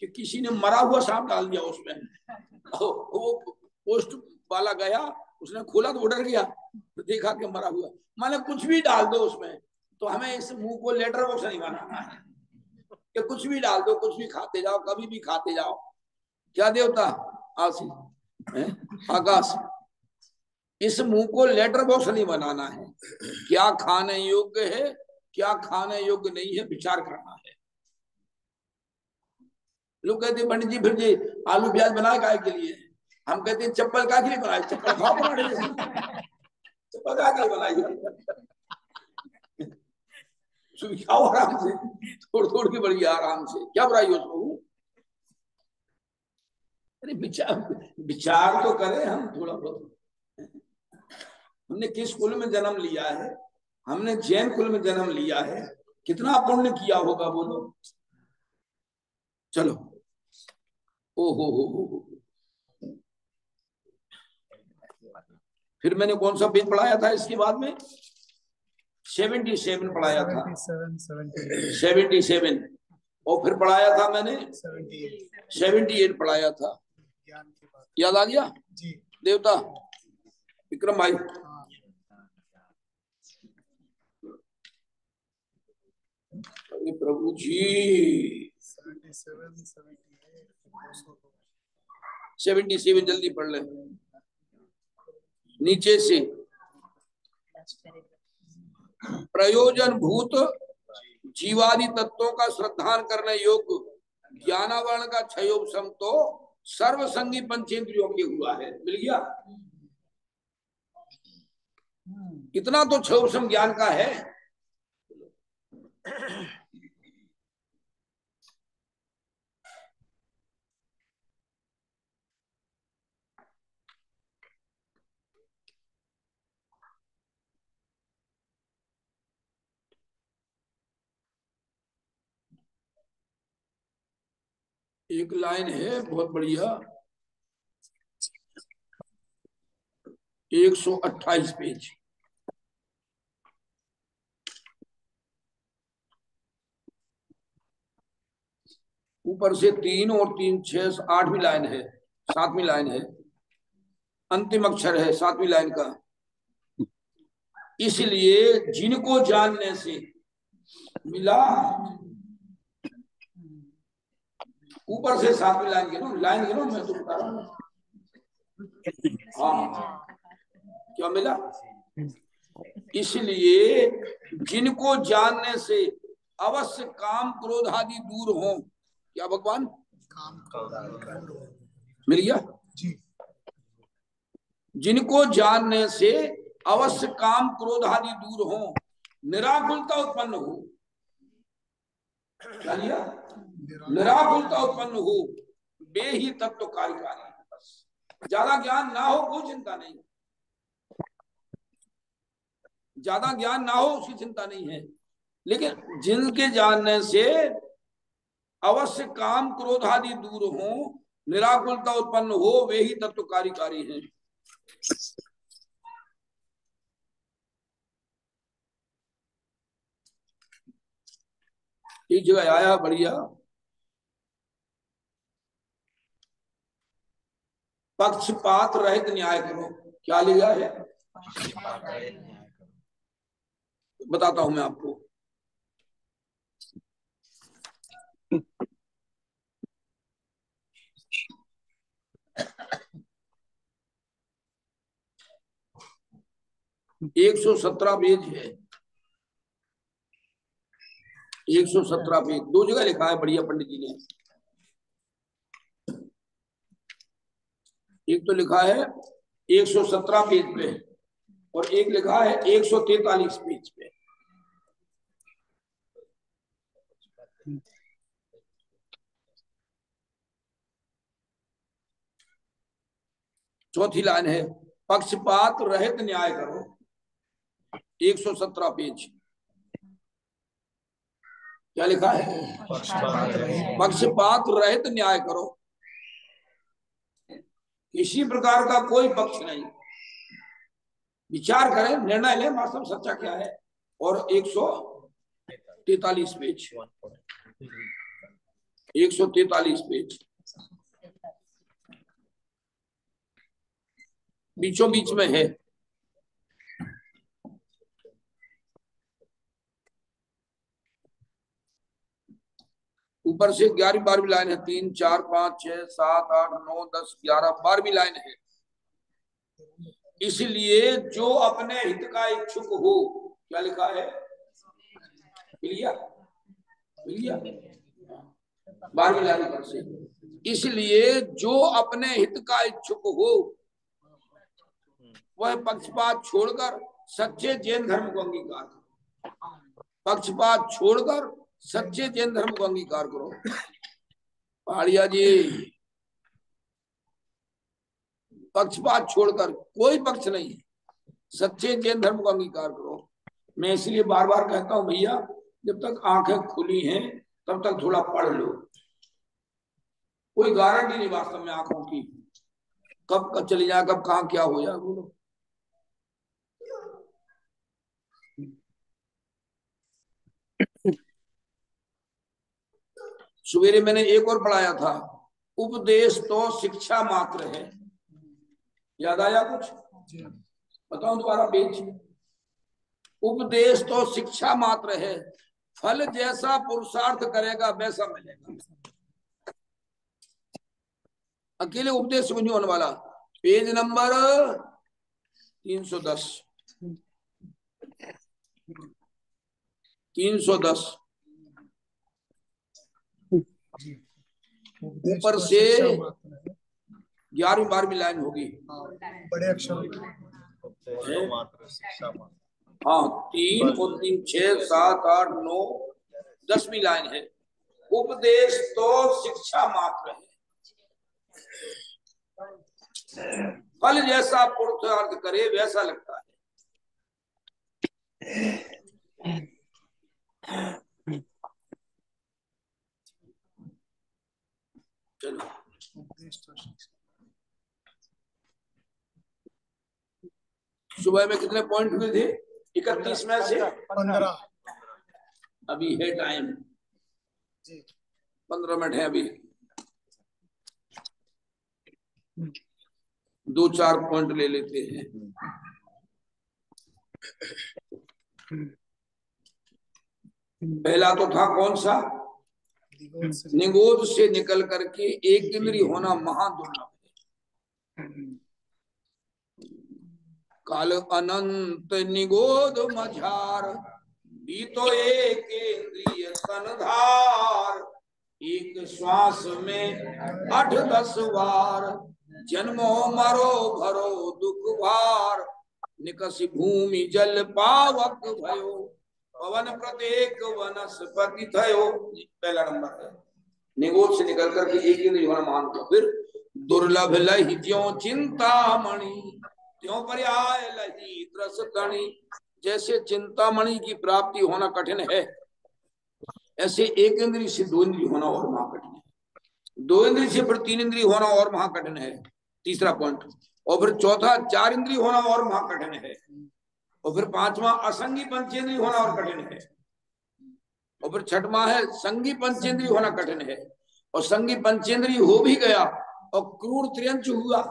कि किसी ने मरा हुआ सांप डाल दिया उसमें। वो पोस्ट वाला गया, उसने खोला तो वो डर गया, तो देखा कि मरा हुआ। माने कुछ भी डाल दो उसमें, तो हमें इस मुंह को लेटर बॉक्स नहीं बनाना है कि कुछ भी डाल दो, कुछ भी खाते जाओ, कभी भी खाते जाओ। क्या देवता आकाश, इस मुंह को लेटर बॉक्स नहीं बनाना है। क्या खाने योग्य है, क्या खाने योग्य नहीं है, विचार करना है। लोग कहते हैं पंडित जी फिर जी आलू प्याज बनाए काय के लिए? हम कहते हैं चप्पल का के लिए बनाए, चप्पल खाओ बनाने चप्पल का के लिए बनाई, खाओ आराम से, थोड़ के बढ़िया आराम से, क्या बुराई हो उसको? अरे विचार तो करें हम थोड़ा बहुत। हमने किस कुल में जन्म लिया है? हमने जैन कुल में जन्म लिया है, कितना पुण्य किया होगा बोलो। चलो, ओ हो। फिर मैंने कौन सा पेज पढ़ाया था इसके बाद में? 77 पढ़ाया था। 77 और फिर पढ़ाया था मैंने 78 पढ़ाया था। याद आ गया जी देवता विक्रम भाई? प्रभु जी 77 जल्दी पढ़ ले नीचे से। प्रयोजन भूत जीवादि तत्वों का श्रद्धान करने योग्य ज्ञानावरण का क्षयोपशम तो सर्वसंगी पंचेंद्रियों के हुआ है। मिल गया? इतना तो क्षयोपशम ज्ञान का है। एक लाइन है बहुत बढ़िया, 128 पेज। ऊपर से 3 और 3 6 8वीं लाइन है, 7वीं लाइन है, अंतिम अक्षर है 7वीं लाइन का। इसलिए जिनको जानने से मिला, ऊपर से 7वीं लाइन गिनो, लाइन गिनो, मैं तो बता रहा हूँ। हाँ, क्या मिला? इसलिए जिनको जानने से अवश्य काम क्रोध आदि दूर हो। क्या भगवान? मिल गया जी। जिनको जानने से अवश्य काम क्रोध आदि दूर हो, निराकुलता उत्पन्न हो। क्या लिया? निराकुलता उत्पन्न हो, वे ही तत्व कार्यकारी। बस ज्यादा ज्ञान ना हो कोई चिंता नहीं, ज्यादा ज्ञान ना हो उसकी चिंता नहीं है, लेकिन जिनके जानने से अवश्य काम क्रोध आदि दूर हो, निराकुलता उत्पन्न हो, वे ही तत्व कार्यकारी हैं। एक जगह आया बढ़िया, पक्षपात रहित न्याय करो। क्या लिखा है? बताता हूं मैं आपको। एक 117 पेज है, 117 पेज। 2 जगह लिखा है बढ़िया पंडित जी ने। एक तो लिखा है 117 पेज पे और एक लिखा है 143 पेज पे। चौथी लाइन है, पक्षपात रहित न्याय करो। 117 पेज। क्या लिखा है? पक्षपात रहित न्याय करो। किसी प्रकार का कोई पक्ष नहीं, विचार करें, निर्णय लें, वास्तव सच्चा क्या है। और 143 पेज, 143 पेज बीचों बीच में है। ऊपर से 11वीं 12वीं लाइन है, 3 4 5 6 7 8 9 10 11 12वीं लाइन है। इसलिए जो अपने हित का इच्छुक हो, क्या लिखा है, क्लियर क्लियर, 12वीं लाइन पर से, इसलिए जो अपने हित का इच्छुक हो वह पक्षपात छोड़कर सच्चे जैन धर्म को अंगीकार करो। पक्षपात छोड़कर सच्चे जैन धर्म को अंगीकार करो। पहाड़िया जी, पक्षपात छोड़कर, कोई पक्ष नहीं, सच्चे जैन धर्म को अंगीकार करो। मैं इसलिए बार बार कहता हूं भैया, जब तक आंखें खुली हैं तब तक थोड़ा पढ़ लो। कोई गारंटी नहीं वास्तव में आंखों की, कब कब चली जाए, कब कहां क्या हो जाए। बोलो, सवेरे मैंने एक और पढ़ाया था, उपदेश तो शिक्षा मात्र है। याद आया कुछ? बताऊं दोबारा पेज? उपदेश तो शिक्षा मात्र है, फल जैसा पुरुषार्थ करेगा वैसा मिलेगा। अकेले उपदेश कुछ नहीं होने वाला। पेज नंबर 310, 310 ऊपर से 11वीं 12वीं लाइन होगी, बड़े अक्षर। हाँ, 3 और 3 6 7 8 9 10वीं लाइन है। उपदेश तो शिक्षा मात्र है, फल जैसा पुरुषार्थ करे वैसा लगता है। चलो, सुबह में कितने पॉइंट हुए थे? 31 में से 15। अभी है टाइम, 15 मिनट है अभी। 2-4 पॉइंट ले लेते हैं। पहला तो था कौन सा? निगोद से निकल करके एक इंद्रिय होना महादुर्लभ है। काल अनंत निगोद मझार, भी तो एक इंद्रिय तनधार, एक श्वास में 8-10 बार, जन्मो मरो भरो दुख भार, निकसी भूमि जल पावक भयो, पवन प्रत्येक वनस्पति थयो। पहला नंबर है, निगोद से निकल करके एक इंद्रिय होना महान। फिर दुर्लभ लहि ज्यों चिंतामणि, त्यों पर्याय लही त्रस तणी। जैसे चिंतामणि की प्राप्ति होना कठिन है, ऐसे एक इंद्रिय से 2 इंद्रिय होना और महाकठिन है। 2 इंद्रिय से फिर 3 इंद्रिय होना और महाकठिन है, तीसरा पॉइंट। और फिर चौथा 4 इंद्रिय होना और महाकठिन है। और फिर 5वां असंगी पंचेंद्रिय होना और कठिन है। और फिर 6वां है संगी पंचेंद्रिय होना कठिन है। और संगी पंचेंद्रिय हो भी गया और क्रूर त्रियंच हुआ,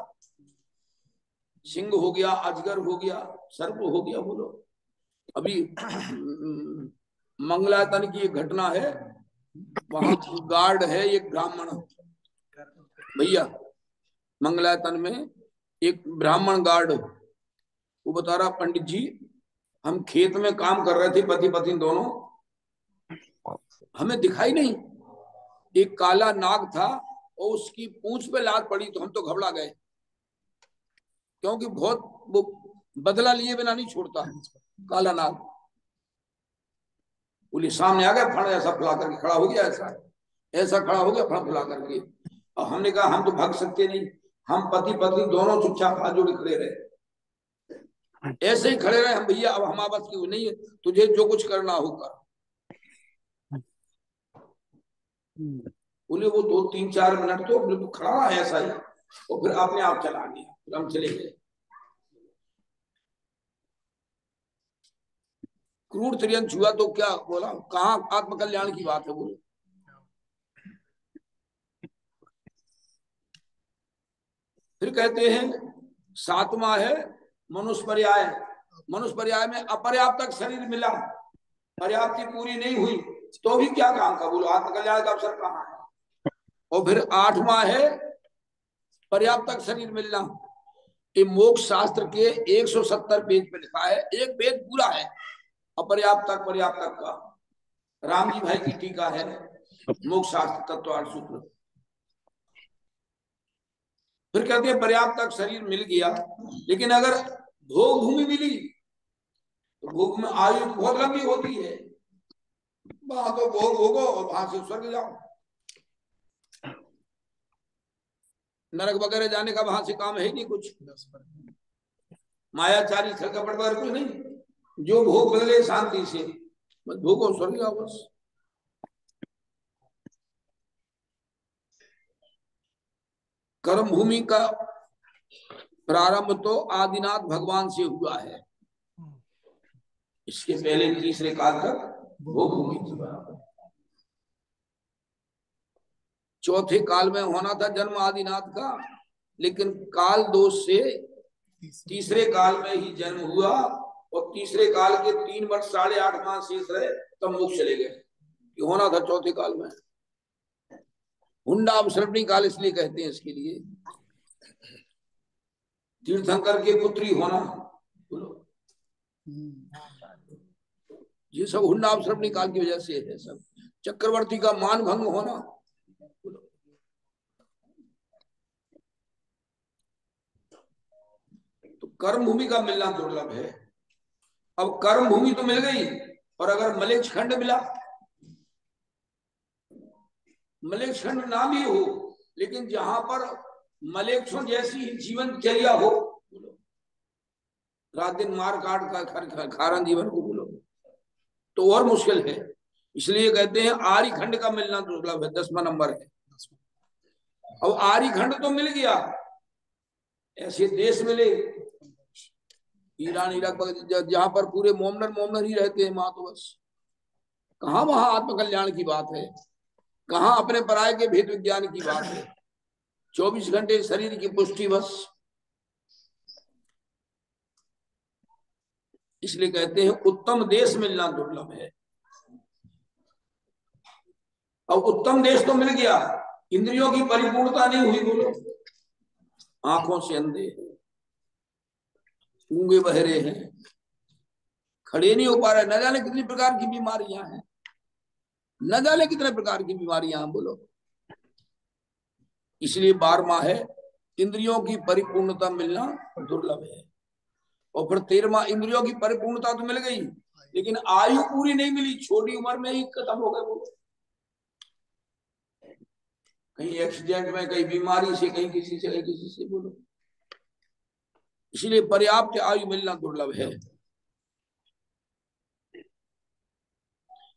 सिंह हो गया, अजगर हो गया, सर्प हो गया। बोलो, अभी मंगलातन की एक घटना है, वहां गार्ड है एक ब्राह्मण भैया, मंगलातन में एक ब्राह्मण गार्ड, वो बता रहा, पंडित जी हम खेत में काम कर रहे थे, पति पत्नी दोनों, हमें दिखाई नहीं, एक काला नाग था और उसकी पूंछ पे लात पड़ी तो हम तो घबरा गए, क्योंकि बहुत वो बदला लिए बिना नहीं छोड़ता काला नाग। पुलिस सामने आ गया, फण ऐसा फुला करके खड़ा हो गया, ऐसा खड़ा हो गया फण फुला करके। और हमने कहा हम तो भाग सकते नहीं, हम पति पत्नी दोनों चुपचाप हाथ जोड़े खड़े रहे, ऐसे ही खड़े रहे हम। भैया अब हमारे बस की नहीं है, तुझे जो कुछ करना हो कर। बोले वो 2-3-4 मिनट तो बिल्कुल खड़ा रहा ऐसा ही, और फिर अपने आप चला गया, फिर हम चले गए। क्रूर त्रियंश हुआ तो क्या बोला, कहाँ आत्मकल्याण की बात है बोलो। फिर कहते हैं 7वां है मनुष्पर्याय। मनुष्पर्याय में अपर्याप्त शरीर मिला, पर्याप्ति पूरी नहीं हुई तो भी क्या काम का बोलो, आत्मकल्याण का अवसर कहाँ है। और फिर 8वां है पर्याप्त शरीर मिलना। ये मोक्ष शास्त्र के 170 पेज पे लिखा है, एक पेज पूरा है अपर्याप्त पर्याप्त का। राम जी भाई की टीका है मोक्ष शास्त्र तत्वार्थ सूत्र। फिर कहते हैं पर्याप्त शरीर मिल गया, लेकिन अगर भोग भूमि मिली तो भोग में आयु बहुत लंबी होती है, वहां तो भोग भोगो और वहां से स्वर्ग जाओ, नरक वगैरह जाने का वहां से काम है ही नहीं कुछ। मायाचारी छल कपट वगैरह कुछ नहीं, जो भोग बदले शांति से बस भोगो स्वर्ग जाओ बस। कर्म भूमि का प्रारंभ तो आदिनाथ भगवान से हुआ है, इसके पहले तीसरे काल तक भोग भूमि थी बराबर। चौथे काल में होना था जन्म आदिनाथ का, लेकिन काल दोष से तीसरे काल में ही जन्म हुआ और तीसरे काल के 3 वर्ष 8.5 माह शेष रहे तब मोक्ष चले गए। ये होना था चौथे काल में। हुंडा अवसर्पणी काल इसलिए कहते हैं इसके लिए, तीर्थंकर के पुत्री होना बोलो, ये सब हुंडा अवसर्पणी काल की वजह से है सब। चक्रवर्ती का मान भंग होना, तो कर्म भूमि का मिलना दुर्लभ है। अब कर्म भूमि तो मिल गई, और अगर मलेच्छ खंड मिला, मलेच्छ खंड ना भी हो लेकिन जहां पर मलेच्छों जैसी जीवनचर्या हो, रात दिन मार काट का खारन जीवन को बोलो, तो और मुश्किल है। इसलिए कहते हैं आर्य खंड का मिलना दुर्लभ है, 10वां नंबर है। अब आर्य खंड तो मिल गया, ऐसे देश मिले ईरान इराक जहां पर पूरे मोमनर ही रहते हैं वहां, तो बस कहाँ वहां आत्मकल्याण की बात है, कहाँ अपने पराये के भेद विज्ञान की बात है। 24 घंटे शरीर की पुष्टि बस। इसलिए कहते हैं उत्तम देश मिलना दुर्लभ है। अब उत्तम देश तो मिल गया, इंद्रियों की परिपूर्णता नहीं हुई बोलो, आंखों से अंधे हैं, गूंगे बहरे हैं, खड़े नहीं हो पा रहे, न जाने कितनी प्रकार की बीमारियां हैं, न जाने कितने प्रकार की बीमारियां हैं बोलो। इसलिए 12वां है इंद्रियों की परिपूर्णता मिलना दुर्लभ है। और फिर 13वां इंद्रियों की परिपूर्णता तो मिल गई, लेकिन आयु पूरी नहीं मिली, छोटी उम्र में ही खत्म हो गए बोलो, कहीं एक्सीडेंट में, कहीं बीमारी से, कहीं किसी से, कहीं किसी से बोलो। इसलिए पर्याप्त आयु मिलना दुर्लभ है।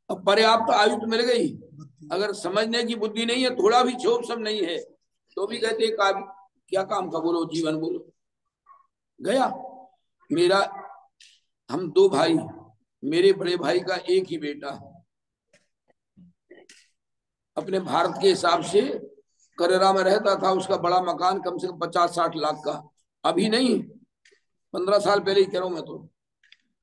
अब पर्याप्त आयु तो मिल गई, अगर समझने की बुद्धि नहीं है, थोड़ा भी क्षोभ सब नहीं है, तो भी कहते हैं क्या काम का बोलो, जीवन बोलो गया। मेरा हम 2 भाई, मेरे बड़े भाई का एक ही बेटा, अपने भारत के हिसाब से करेरा में रहता था, उसका बड़ा मकान कम से कम 50-60 लाख का, अभी नहीं 15 साल पहले ही कह रहा हूं मैं, तो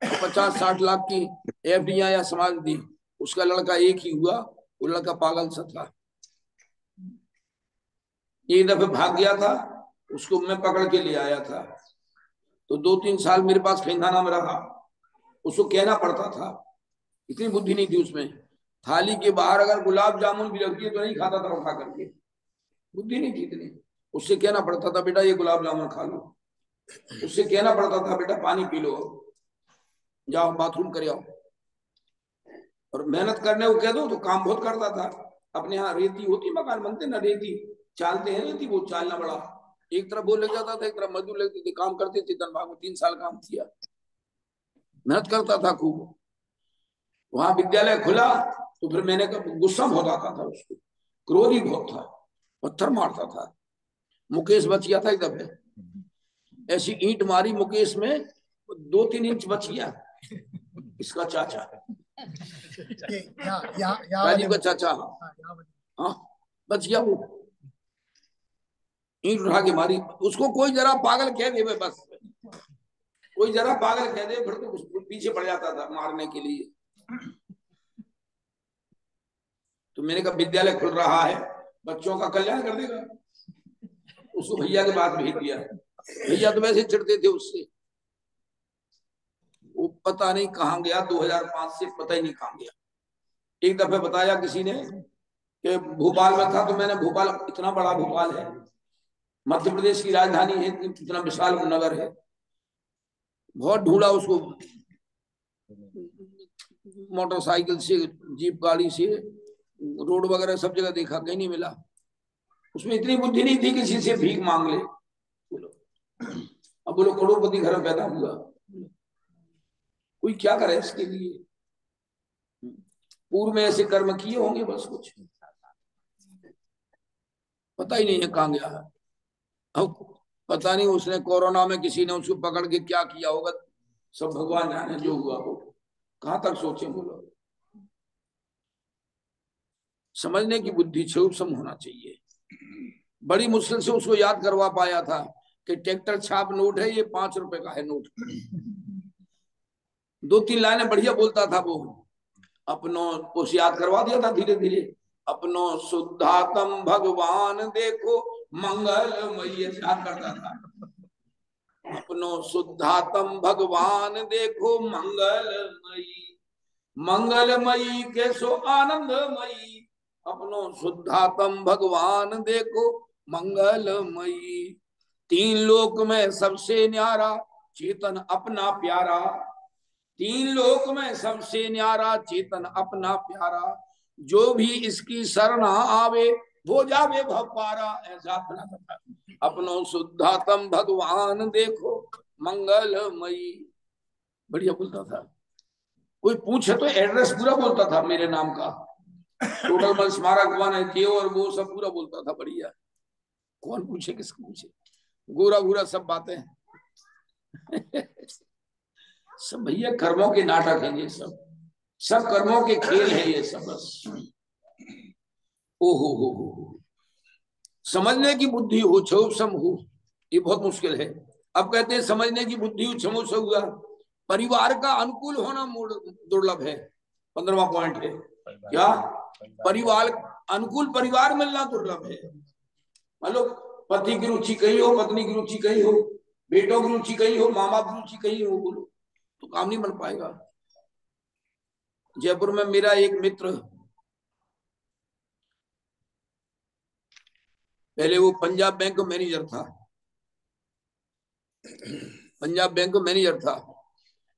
50-60 लाख की एफडीआं या समाज दी। उसका लड़का एक ही हुआ, वो लड़का पागल सा था, एक दफे भाग गया था, उसको मैं पकड़ के ले आया था, तो 2-3 साल मेरे पास खैंधाना में रहा। उसको कहना पड़ता था, इतनी बुद्धि नहीं थी उसमें, थाली के बाहर अगर गुलाब जामुन भी रखती है तो नहीं खाता था उठा करके, बुद्धि नहीं थी इतनी। उससे कहना पड़ता था बेटा ये गुलाब जामुन खा लो, उससे कहना पड़ता था बेटा पानी पी लो, जाओ बाथरूम कर आओ, और मेहनत करने को कह दो तो काम बहुत करता था। अपने यहाँ रेती होती, मकान बनते ना रेती चालते हैं, रेती वो चालना बड़ा, एक तरफ वो लग जाता था, एक तरफ मजदूर लगते थे, काम करते थे। धनबाद में 3 साल काम किया, मेहनत करता था खूब। वहां विद्यालय खुला तो फिर मैंने गुस्सा बहुत आता था उसको, क्रोधी बहुत था, पत्थर मारता था। मुकेश बच गया था एक दफे, ऐसी ईंट मारी मुकेश में 2-3 इंच बच गया, इसका चाचा, यहाँ राजीव का चाचा। हाँ, बच गया वो, ईंट उठा के मारी उसको। कोई जरा पागल कह दे बस, कोई जरा पागल कह दे, फिर तो पीछे पड़ जाता था मारने के लिए। तो मैंने कहा विद्यालय खुल रहा है, बच्चों का कल्याण कर देगा। उसको भैया के पास भेज दिया। भैया तो वैसे चिढ़ते थे उससे। वो पता नहीं कहाँ गया, 2005 से पता ही नहीं कहाँ गया। एक दफे बताया किसी ने कि भोपाल में था, तो मैंने भोपाल, इतना बड़ा भोपाल है, मध्य प्रदेश की राजधानी है, इतना विशाल नगर है। बहुत ढूंढा उसको, मोटरसाइकिल से, जीप गाड़ी से, रोड वगैरह सब जगह देखा, कहीं नहीं मिला। उसमें इतनी बुद्धि नहीं थी किसी से भीख मांग ले। बोलो, अब बोलो करोड़पति घर में पैदा हुआ, कोई क्या करे इसके लिए? पूर्व में ऐसे कर्म किए होंगे, बस कुछ पता ही नहीं है कहाँ गया है। अब पता नहीं उसने कोरोना में किसी ने उसको पकड़ के क्या किया होगा, सब भगवान जाने जो हुआ हो। कहां तक सोचे बोलो। समझने की बुद्धि क्षुब्ध होना चाहिए। बड़ी मुश्किल से उसको याद करवा पाया था कि ट्रैक्टर छाप नोट है, ये 5 रुपए का है नोट। 2-3 लाइनें बढ़िया बोलता था वो, अपनों उस याद करवा दिया था धीरे धीरे। अपनों शुद्धात्म भगवान देखो मंगलमयी, याद करता था। अपनों शुद्धात्म भगवान देखो मंगलमयी, मंगलमयी के सो आनंदमयी। अपनों शुद्धात्म भगवान देखो मंगलमयी। 3 लोक में सबसे न्यारा चेतन अपना प्यारा। 3 लोक में सबसे न्यारा चेतन अपना प्यारा। जो भी इसकी शरण आवे वो जावे भवपारा, ऐसा अपना था। अपनों शुद्धात्म भगवान देखो मंगलमयी, बढ़िया बोलता था। कोई पूछे तो एड्रेस पूरा बोलता था मेरे नाम का, टोटल मन स्मारक वन है और वो सब पूरा बोलता था बढ़िया। कौन पूछे किसको पूछे, गोरा गोरा सब बातें सब भैया कर्मों के नाटक हैं ये सब कर्मों के खेल है ये सब बस। ओहो हो, समझने की बुद्धि हो क्षोभसम हो, ये बहुत मुश्किल है। अब कहते हैं समझने की बुद्धि हो क्षमोत्सव हुआ, परिवार का अनुकूल होना दुर्लभ है। 15वां पॉइंट है क्या, परिवार अनुकूल परिवार मिलना दुर्लभ है। मान लो पति की रुचि कहीं हो, पत्नी की रुचि कहीं हो, बेटों की रुचि कहीं हो, माँ बाप की रुचि कहीं हो, बोलो तो काम नहीं बन पाएगा। जयपुर में मेरा एक मित्र, पहले वो पंजाब बैंक मैनेजर था, पंजाब बैंक मैनेजर था,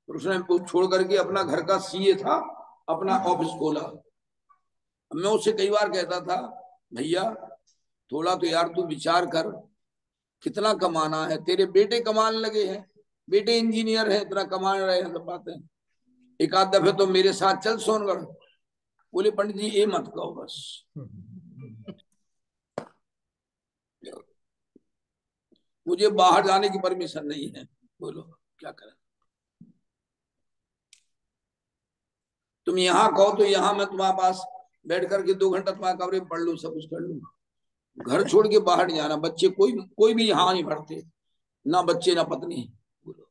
और उसने छोड़ करके अपना घर का सीए था, अपना ऑफिस खोला। मैं उससे कई बार कहता था, भैया थोड़ा तो यार तू विचार कर, कितना कमाना है, तेरे बेटे कमाने लगे हैं, बेटे इंजीनियर है, इतना कमा रहे हैं, सब बातें। एक आध दफे तो मेरे साथ चल सोनगढ़। बोले पंडित जी ये मत कहो बस, मुझे बाहर जाने की परमिशन नहीं है। बोलो क्या करें, तुम यहाँ कहो तो यहाँ मैं तुम्हारे पास बैठ करके 2 घंटा तुम्हारे कमरे में पढ़ लूं, सब कुछ कर लूं। घर छोड़ के बाहर नहीं जाना, बच्चे कोई भी यहाँ नहीं पढ़ते, ना बच्चे ना पत्नी। बोलो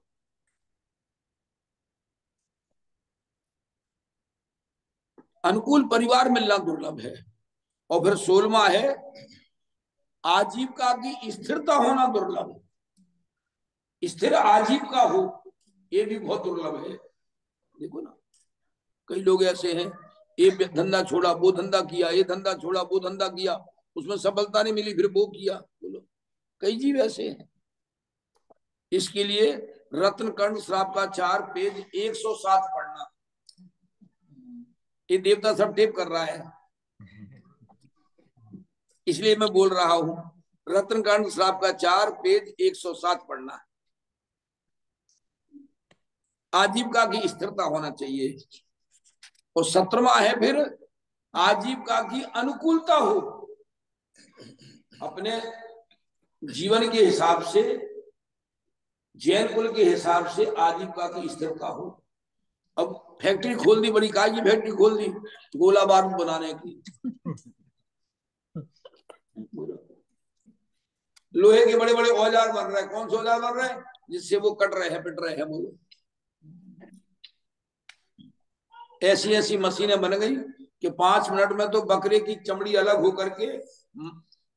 अनुकूल परिवार मिलना दुर्लभ है। और फिर 16वां है आजीविका की स्थिरता होना दुर्लभ है। स्थिर आजीविका हो ये भी बहुत दुर्लभ है। देखो ना कई लोग ऐसे हैं, ये धंधा छोड़ा वो धंधा किया, ये धंधा छोड़ा वो धंधा किया, उसमें सफलता नहीं मिली, फिर वो किया। बोलो कई जीव ऐसे हैं। इसके लिए रत्न कर्ण श्राप का 4 पेज 107 पढ़ना। ये देवता सब टेप कर रहा है, इसलिए मैं बोल रहा हूं। रत्न कर्ण श्राप का 4 पेज 107 पढ़ना। आजीविका की स्थिरता होना चाहिए। और 17वां है फिर आजीविका की अनुकूलता हो, अपने जीवन के हिसाब से, जैन कुल के हिसाब से आजीविका की स्थिरता हो। अब फैक्ट्री खोल दी, बड़ी काय की फैक्ट्री खोल दी गोला बारूद बनाने की। लोहे के बड़े बड़े औजार बन रहे हैं। कौन से औजार बन रहे हैं? जिससे वो कट रहे हैं, पिट रहे हैं। बोलो, ऐसी ऐसी मशीनें बन गई कि 5 मिनट में तो बकरे की चमड़ी अलग होकर के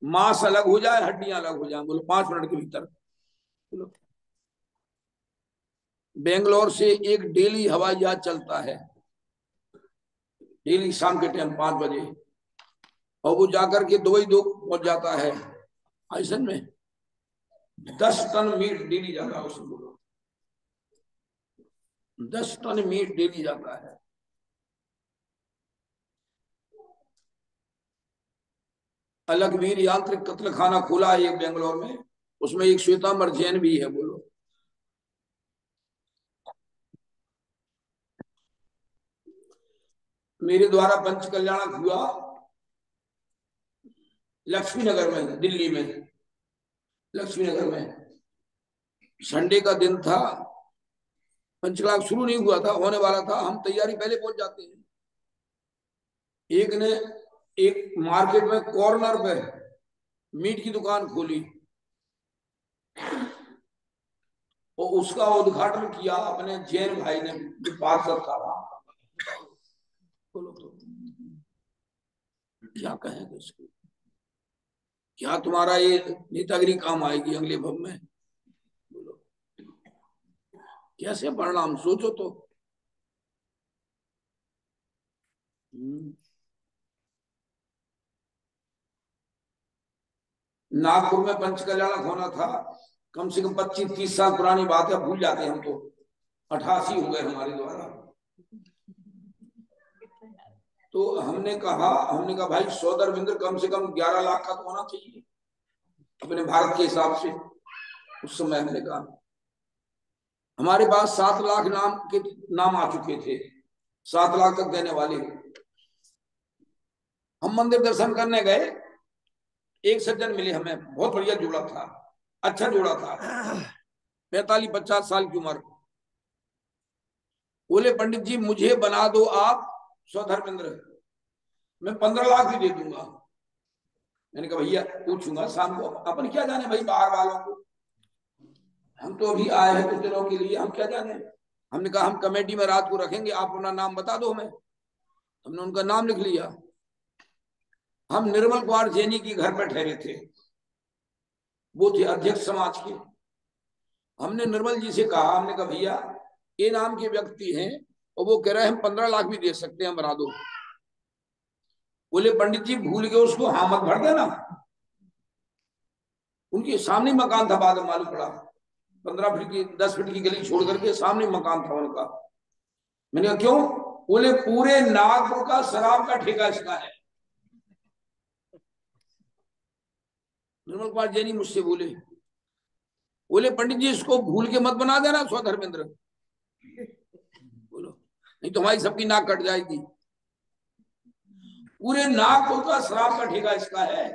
मांस अलग हो जाए, हड्डियां अलग हो जाए। बोलो, 5 मिनट के भीतर। बोलो, बेंगलोर से एक डेली हवाई जहाज चलता है, डेली शाम के टाइम 5 बजे, और वो जाकर के दुबई दो पहुंच जाता है। ऐसा में 10 टन मीट डेली जाता है उसमें। बोलो, 10 टन मीट डेली जाता है। अलगवीर यांत्रिक कत्ल खाना खुला है एक बेंगलोर में, उसमें एक श्वेतांबर जैन भी है। बोलो, मेरे द्वारा पंच कल्याणक हुआ लक्ष्मी नगर में, दिल्ली में, लक्ष्मी नगर में। संडे का दिन था, पंचकलाग शुरू नहीं हुआ था, होने वाला था। हम तैयारी पहले पहुंच जाते हैं। एक ने एक मार्केट में कॉर्नर पे मीट की दुकान खोली और उसका उद्घाटन किया अपने जैन भाई ने, जो पार्षद था वहां। बोलो तो क्या कहेंगे इसको? क्या तुम्हारा ये नेतागिरी काम आएगी अगले भव में? बोलो, कैसे परिणाम सोचो तो। नागपुर में पंच कल्याणक होना था, कम से कम 25-30 साल पुरानी बात है, भूल जाते हैं हम तो। 88 हो गए हमारे द्वारा। तो हमने कहा भाई सौदरविंद्र कम से कम 11 लाख का तो होना चाहिए अपने भारत के हिसाब से। उस समय हमने कहा, हमारे पास 7 लाख नाम आ चुके थे, 7 लाख तक देने वाले। हम मंदिर दर्शन करने गए, एक सज्जन मिले हमें, बहुत बढ़िया जोड़ा था, अच्छा जोड़ा था, 45-50 साल की उम्र। बोले, पंडित जी मुझे बना दो आप सौधर्मेंद्र, मैं 15 लाख भी दे दूंगा। मैंने कहा भैया पूछूंगा शाम को, अपन क्या जाने भाई बाहर वालों को, हम तो अभी आए हैं कुछ दिनों के लिए, हम क्या जाने। हमने कहा हम कमेटी में रात को रखेंगे, आप अपना नाम बता दो हमें। हमने उनका नाम लिख लिया। हम निर्मल कुमार जैनी की घर पर ठहरे थे, वो थे अध्यक्ष समाज के। हमने निर्मल जी से कहा, हमने कहा भैया ये नाम के व्यक्ति हैं और वो कह रहे हैं हम 15 लाख भी दे सकते हैं, बना दो। बोले पंडित जी भूल के उसको हाँ मत भर देना। उनके सामने मकान था, बाद में मालूम पड़ा 15 फीट की 10 फीट की गली छोड़ करके सामने मकान था उनका। मैंने कहा क्यों? बोले पूरे नागपुर का शराब का ठेका इसका है। निर्मल कुमार जैनी मुझसे बोले पंडित जी इसको भूल के मत बना देना स्वधर्मेंद्र। बोलो, नहीं तो हमारी सबकी नाक कट जाएगी। पूरे नागपुर का शराब का ठेका इसका है।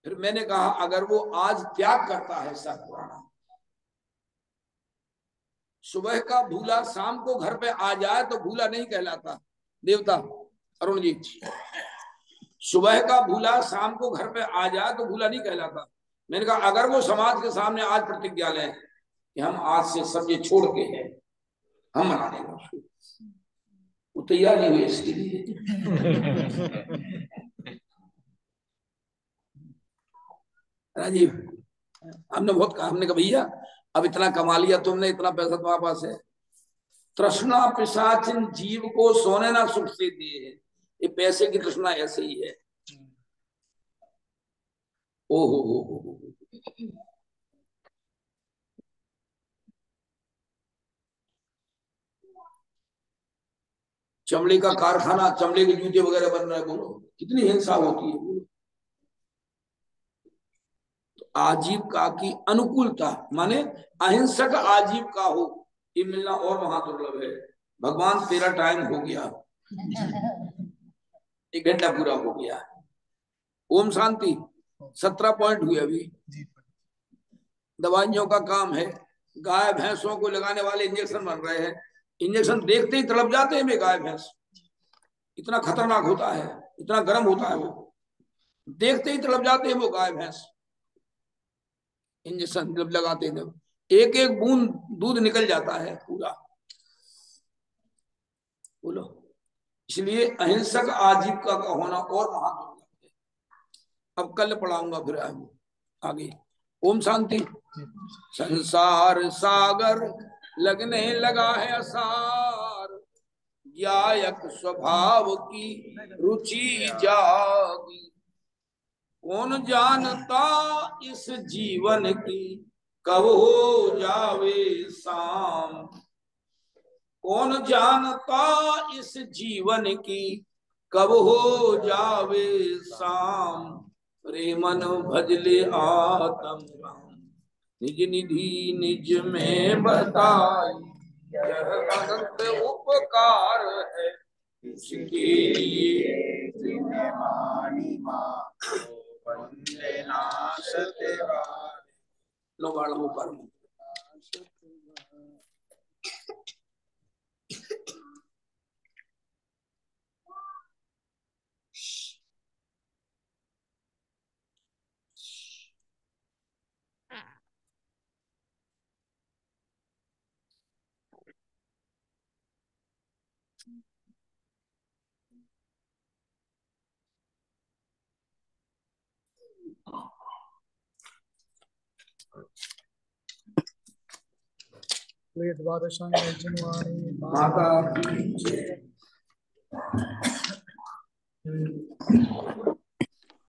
फिर मैंने कहा अगर वो आज त्याग करता है सब पुराना, सुबह का भूला शाम को घर पे आ जाए तो भूला नहीं कहलाता। देवता अरुण जी, सुबह का भूला शाम को घर पे आ जाए तो भूला नहीं कहलाता। मैंने कहा अगर वो समाज के सामने आज प्रतिज्ञा लें कि हम आज से सब ये छोड़ के हैं, हम मना देंगे उसको, वो तैयार नहीं हुई इसके लिए। राजीव, हमने बहुत कहा, हमने कहा भैया अब इतना कमा लिया तुमने, इतना पैसा तुम्हारे पास है, तृष्णा पिशाचिन जीव को सोने ना सुख से दिए है, ये पैसे की तृष्णा ऐसे ही है। ओहो, चमड़े का कारखाना, चमड़े के जूते वगैरह बन रहा है। बोलो कितनी हिंसा होती है। बोलो, तो आजीविका की अनुकूलता माने अहिंसक आजीविका हो, ये मिलना और महादुर्लभ है। भगवान तेरा टाइम हो गया, 1 घंटा पूरा हो गया। ओम शांति। 17 पॉइंट हुए अभी। दवाइयों का काम है, गाय भैंसों को लगाने वाले इंजेक्शन बन रहे हैं। इंजेक्शन देखते ही तड़प जाते हैं वे गाय भैंस, इतना खतरनाक होता है, इतना गर्म होता है वो, देखते ही तड़प जाते हैं वो गाय भैंस। इंजेक्शन जब लगाते हैं एक एक बूंद दूध निकल जाता है पूरा। बोलो, इसलिए अहिंसक आजीविका का होना और महान दुर्लभ है। अब कल पढ़ाऊंगा फिर आगे। ओम शांति। संसार सागर लगने लगा है असार, गायक स्वभाव की रुचि जागी। कौन जानता इस जीवन की कब हो जावे शाम, कौन जानता इस जीवन की कब हो जावे शाम। रे मन भजले आत्म राम, निज निधि निज में बताई। यह अनंत उपकार है इसके लिए लो बाढ़ ऊपर। द्वादशांग अर्जुनवाणी माता की जय।